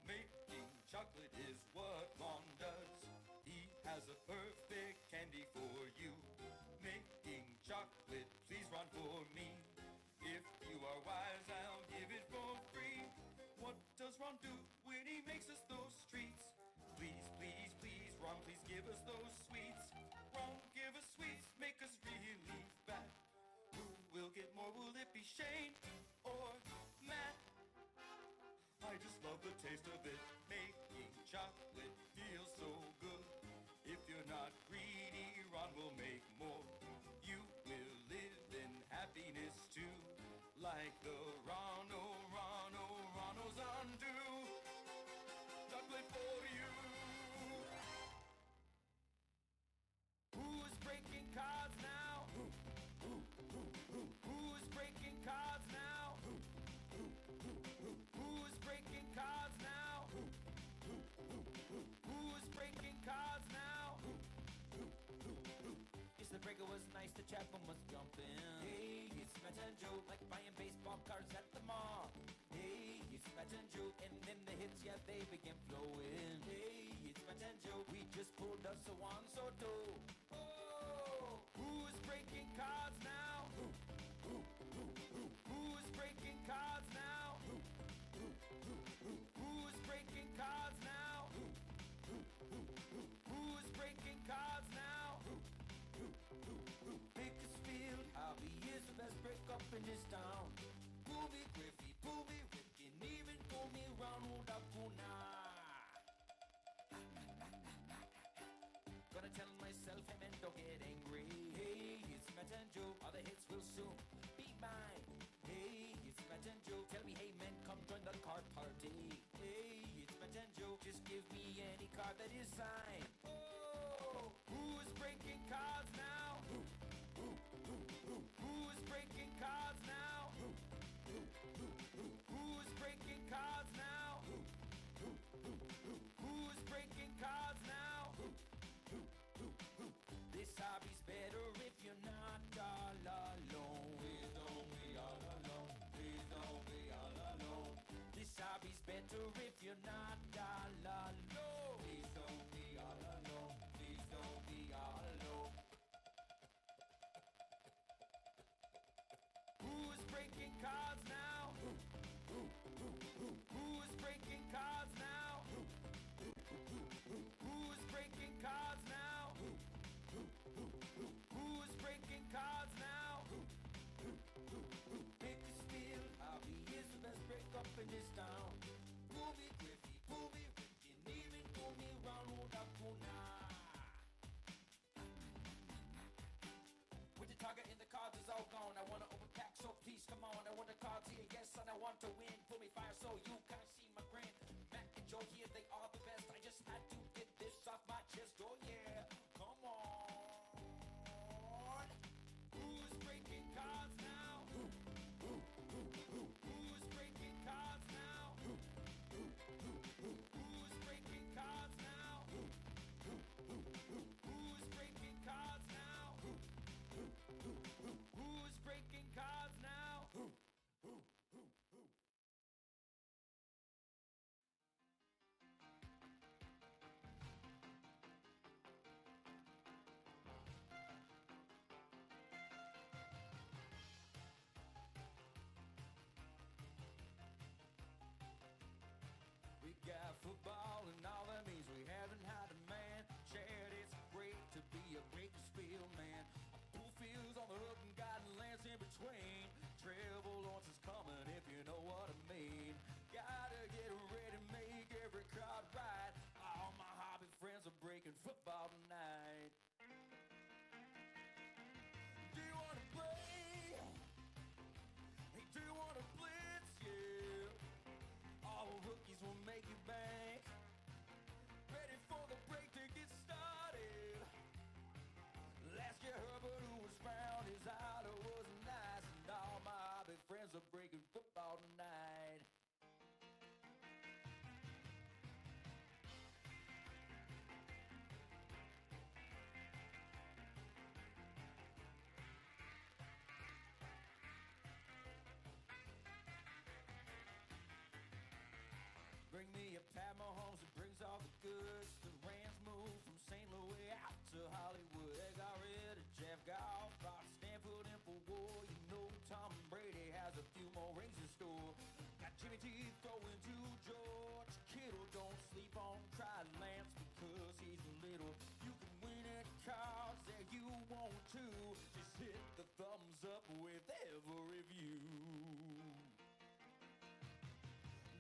Making chocolate is what Ron does. He has a perfect candy for you. Making chocolate, please Ron for me. If you are wise, I'll give it for free. What does Ron do when he makes us those treats? Please, please, please, Ron, please give us those sweets. Ron, give us sweets, make us really fat. Who will get more? Will it be Shane or Matt? I just love the taste of it. Making chocolate feels so good. If you're not greedy, Ron will make more. You will live in happiness too, like the Ronos undo. Chocolate for you. Who's breaking cards now? Who's breaking cards now? Who's breaking cards now? Who's breaking cards now? Yes, the breaker was nice, the Chapman was jumping. Hey, it's Matt and Joe, like buying baseball cards at the mall. Hey, it's Matt and Joe, and then the hits, yeah, they begin flowing. Hey, it's Matt and Joe, we just pulled us a Juan Soto. Oh, who's breaking cards now? Who's breaking cards now? Who's breaking cards now? Who's breaking cards now? Bakersfield, Hobby is the best break up in this town. Pull me Griffey, pull me Ripken, even pull me Ronald Acuna. Gonna tell myself, hey man, don't get angry. Hey, it's Matt and Joe, all the hits will soon be mine. Hey, it's Matt and Joe, tell me, hey man, come join the card party. Hey, it's Matt and Joe, just give me any card that is signed. Oh, who's breaking cards now? Who's breaking cards now? Who's breaking cards now? Who's breaking cards now? This hobby's better if you're not all alone. Please don't be all alone. Please don't be all alone. This hobby's better if you're not all alone. Please don't be all alone. Please don't be all alone. Who's breaking cards now? Who's breaking cards now? Who's breaking cards now? Who's breaking cards now? Bakersfield, Hobby is the best break up in this town. Pull me Griffey, pull me Ripken, even pull me Ronald Acuna. With the target in the cards is all gone, I wanna open pack, so please come on. I want the cards here, yes, and I want to win. Pull me fire so you can see my grin. Matt and Joe here, they are the best. I just had to get this off my chest, oh yeah. Come on. Who's breaking cards now? Who's breaking cards now? Who's breaking cards now? Who's breaking cards now? Who's breaking cards now? between. Treble Lawrence is coming if you know what I mean. Gotta get ready, make every card right. All my hobby friends are breaking football tonight. Do you wanna play? Hey, do you wanna blitz? Yeah. All rookies will make you bank. Ready for the break to get started. Last year Herbert, who was found, his idol was nice, and all my hobby friends are breaking football tonight. Bring me a Pat Mahomes that brings all the goods. The Rams moved from St. Louis out to Hollywood. They got rid of Jeff Goff, Fox Stanford in for war. You know Tom Brady has a few more rings in store. Got Jimmy G throwing to George Kittle. Don't sleep on Trey Lance because he's little. You can win any cards that you want to. Just hit the thumbs up with every view.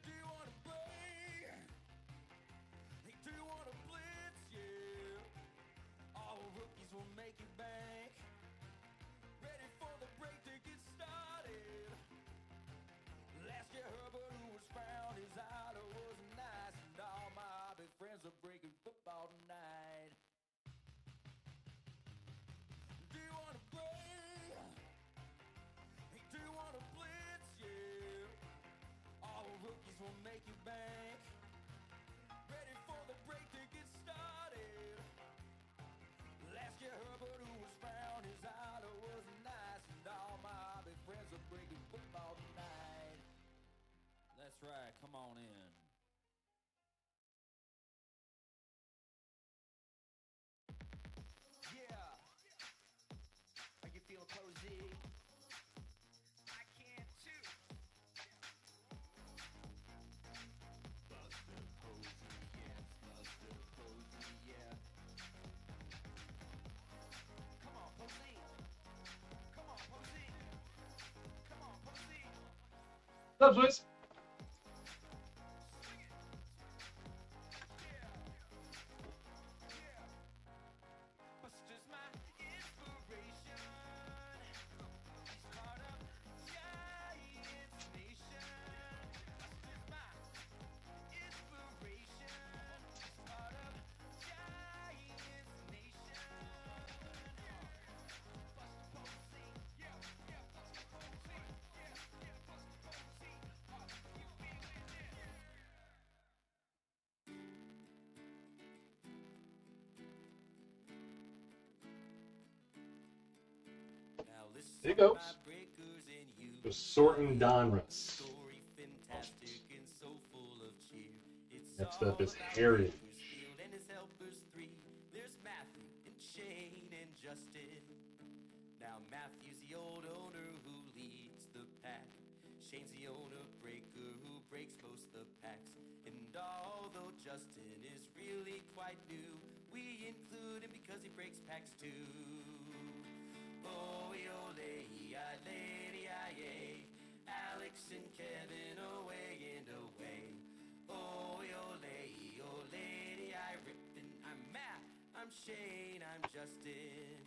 Do you wanna play? Hey, do you wanna blitz? Yeah. All rookies will make you bank. Ready for the break to get started. Last year Herbert, who was found, his idol was nice, and all my hobby friends are breaking football tonight. Do you wanna play? Hey, do you wanna blitz? Yeah. All rookies will make you bank. Ready for the break to get started. Last year Herbert, who was found, his idol was nice, and all my hobby friends are breaking football tonight. That's right, come on in. Yeah. Are you feeling cozy? I can too. Buster Posey, yes, Buster Posey, yeah. Come on, Posey. Come on, Posey. Come on, Posey.
What's up, boys?
Buster's my inspiration. He's part of Giants Nation. Buster's my inspiration. He's part of Giants Nation. Buster Posey, yeah, Buster Posey, yeah, Buster Posey. Are you feeling it? Now listen,
There you go.
my breakers and you.
Just sorting Donruss.
Story fantastic and so full of cheer. It's
Next
all
up is
about
Harriet.
Bakersfield and his helpers three. There's Matthew and Shane and Justin. Now Matthew's the old owner who leads the pack. Shane's the owner breaker who breaks most the packs. And although Justin is really quite new, we include him because he breaks packs too. Oh, yo, lady, Alex and Kevin away and away. Oh, yo, lady, I ripped and I'm Matt, I'm Shane, I'm Justin.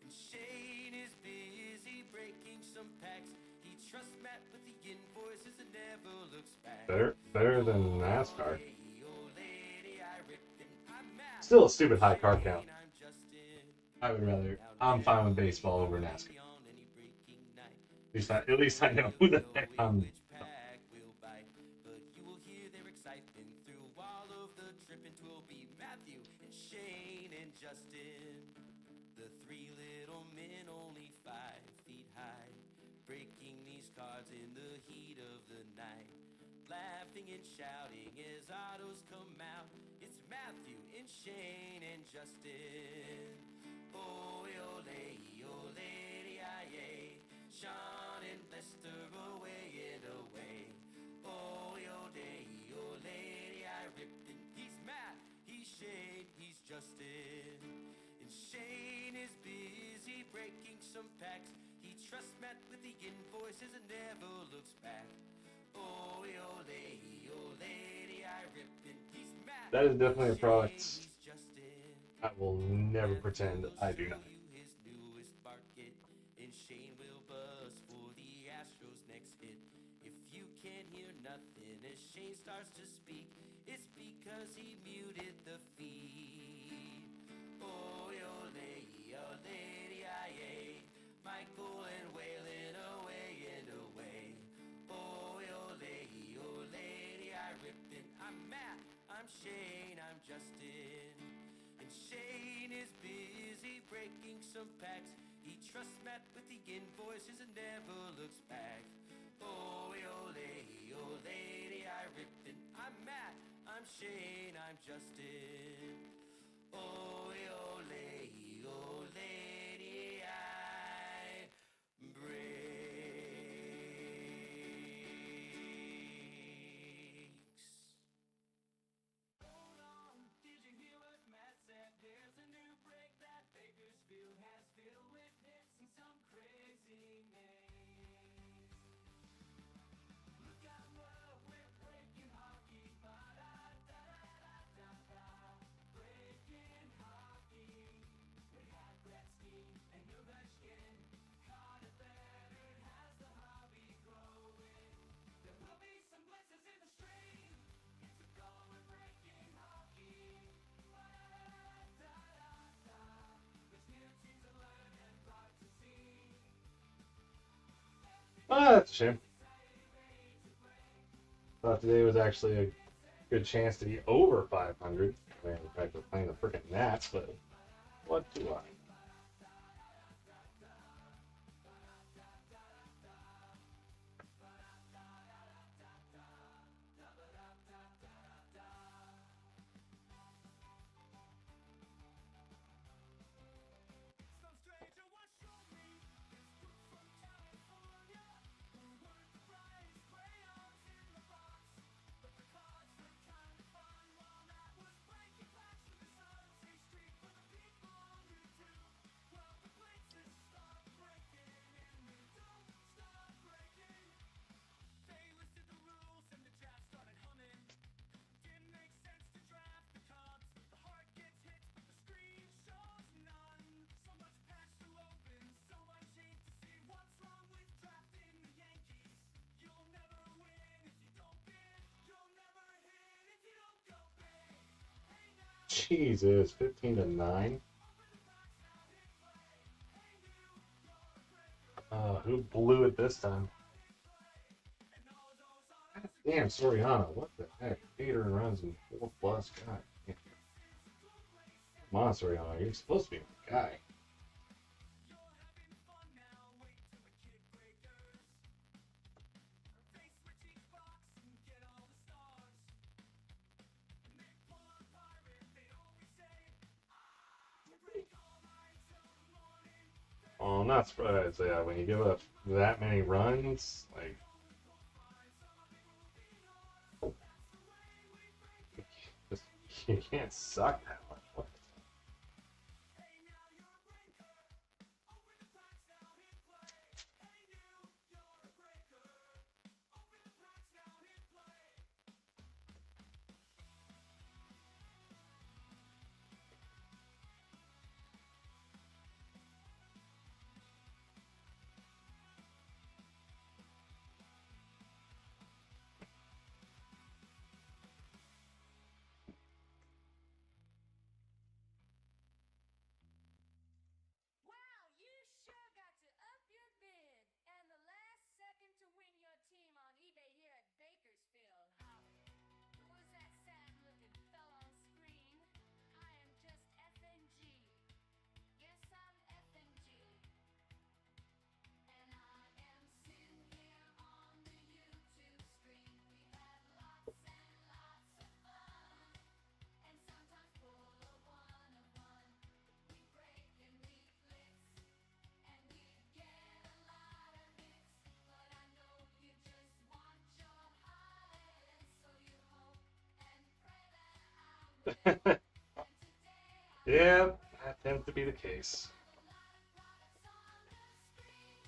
And Shane is busy breaking some packs. He trusts Matt with the invoices and never looks back.
Better than NASCAR.
Oh, lady, I ripped and I'm Matt,
Still a stupid high car count.
I'm Justin.
I would rather. I'm fine with baseball over NASCAR. At least I know who the heck I'm.
But you will hear their excitement through all of the trip, and 'twill be Matthew and Shane and Justin. The three little men, only 5 feet high, breaking these cards in the heat of the night, laughing and shouting as autos come out. It's Matthew and Shane and Justin. Oh, yo, lady, aye. Sean and Lester away and away. Oh, yo, lady, I ripped and he's Matt, he's Shane, he's Justin. And Shane is busy breaking some packs. He trusts Matt with the invoices and never looks back. Oh, lady, I rip in peace. Matt,
That is definitely a product
Shane, he's Justin.
I will never pretend I do not.
His newest market, and Shane will buzz for the Astros next hit. If you can't hear nothing as Shane starts to speak, it's because he muted the feed. Oh, lady, Michael and Waylon away and away. Oh, lady, I ripped it. I'm Matt, I'm Shane, I'm Justin. And Shane is busy breaking some packs. He trusts Matt with the invoices and never looks back. Oh, lady, I ripped it. I'm Matt, I'm Shane, I'm Justin. Oh, lady, I breaks. Hold on, did you hear what Matt said? There's a new break that Bakersfield has filled with hits and some crazy names. Look out, love, we're breaking hockey. Ba-da-da-da-da-da-da. Breaking hockey. We had Gretzky and Ovechkin. Connor Bedard has the hobby growing. There will be some blitzes in the stream. It's a goal, we're breaking hockey. Ba-da-da-da-da-da. There's new teams to learn and parts to see.
Ah, that's a shame. Thought today was actually a good chance to be over 500. I mean, in fact, we're playing the freaking Nats, but what do I?
Some stranger once showed me this book from California. Who would the prize crayons in the box? But the cards were kind of fun while Matt was breaking packs with his unsay streak for the people who do. Well, the places start breaking and we don't stop breaking. They listed the rules and the draft started humming. Didn't make sense to draft the Cubs. The heart gets hit, but the screen shows none. So much patch to open, so much hate to see. What's wrong with drafting the Yankees? You'll never win if you don't bid. You'll never hit if you don't go big. Hey now,
Jesus, 15-9. Who blew it this time? God damn, Soriano. What the heck? 8 runs and 4+. God damn. Come on, Soriano. You're supposed to be my guy.
you're having fun now. Wait till the kid breakers. They switch each box and get all the stars. And they pull a pirate. They always say, break all night till the morning.
Oh, I'm not surprised. Yeah, when you give up that many runs, like, just, you can't suck that much. What the
Hey, now you're a breaker. Open the packs now, hit play. Hey, you're a breaker. Open the packs now, hit play.
Wow, you sure got to up your bid. And the last second to win your team on eBay here at Bakersfield. Who was that sad-looking fella on screen? I am just FNG. Yes, I'm FNG. And I am sitting here on the YouTube screen. We had lots and lots of fun. And sometimes pull a one-of-one. We break and we blitz, and we get a lot of hits. But I know you just want your highlights, so you hope and pray that I win.
heck?
And today I
Yeah, that tends to be the case.
have a lot of products on the screen.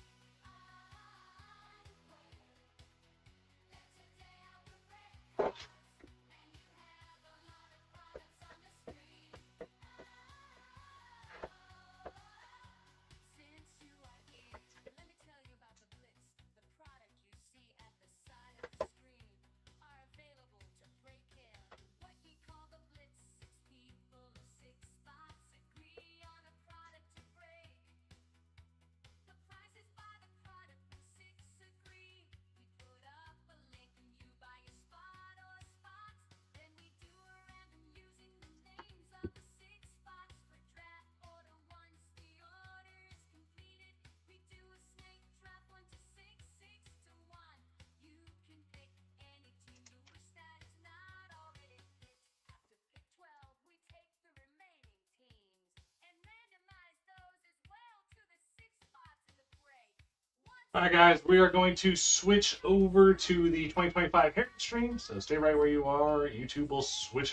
All right, guys, we are going to switch over to the 2025 Heritage stream. So stay right where you are. YouTube will switch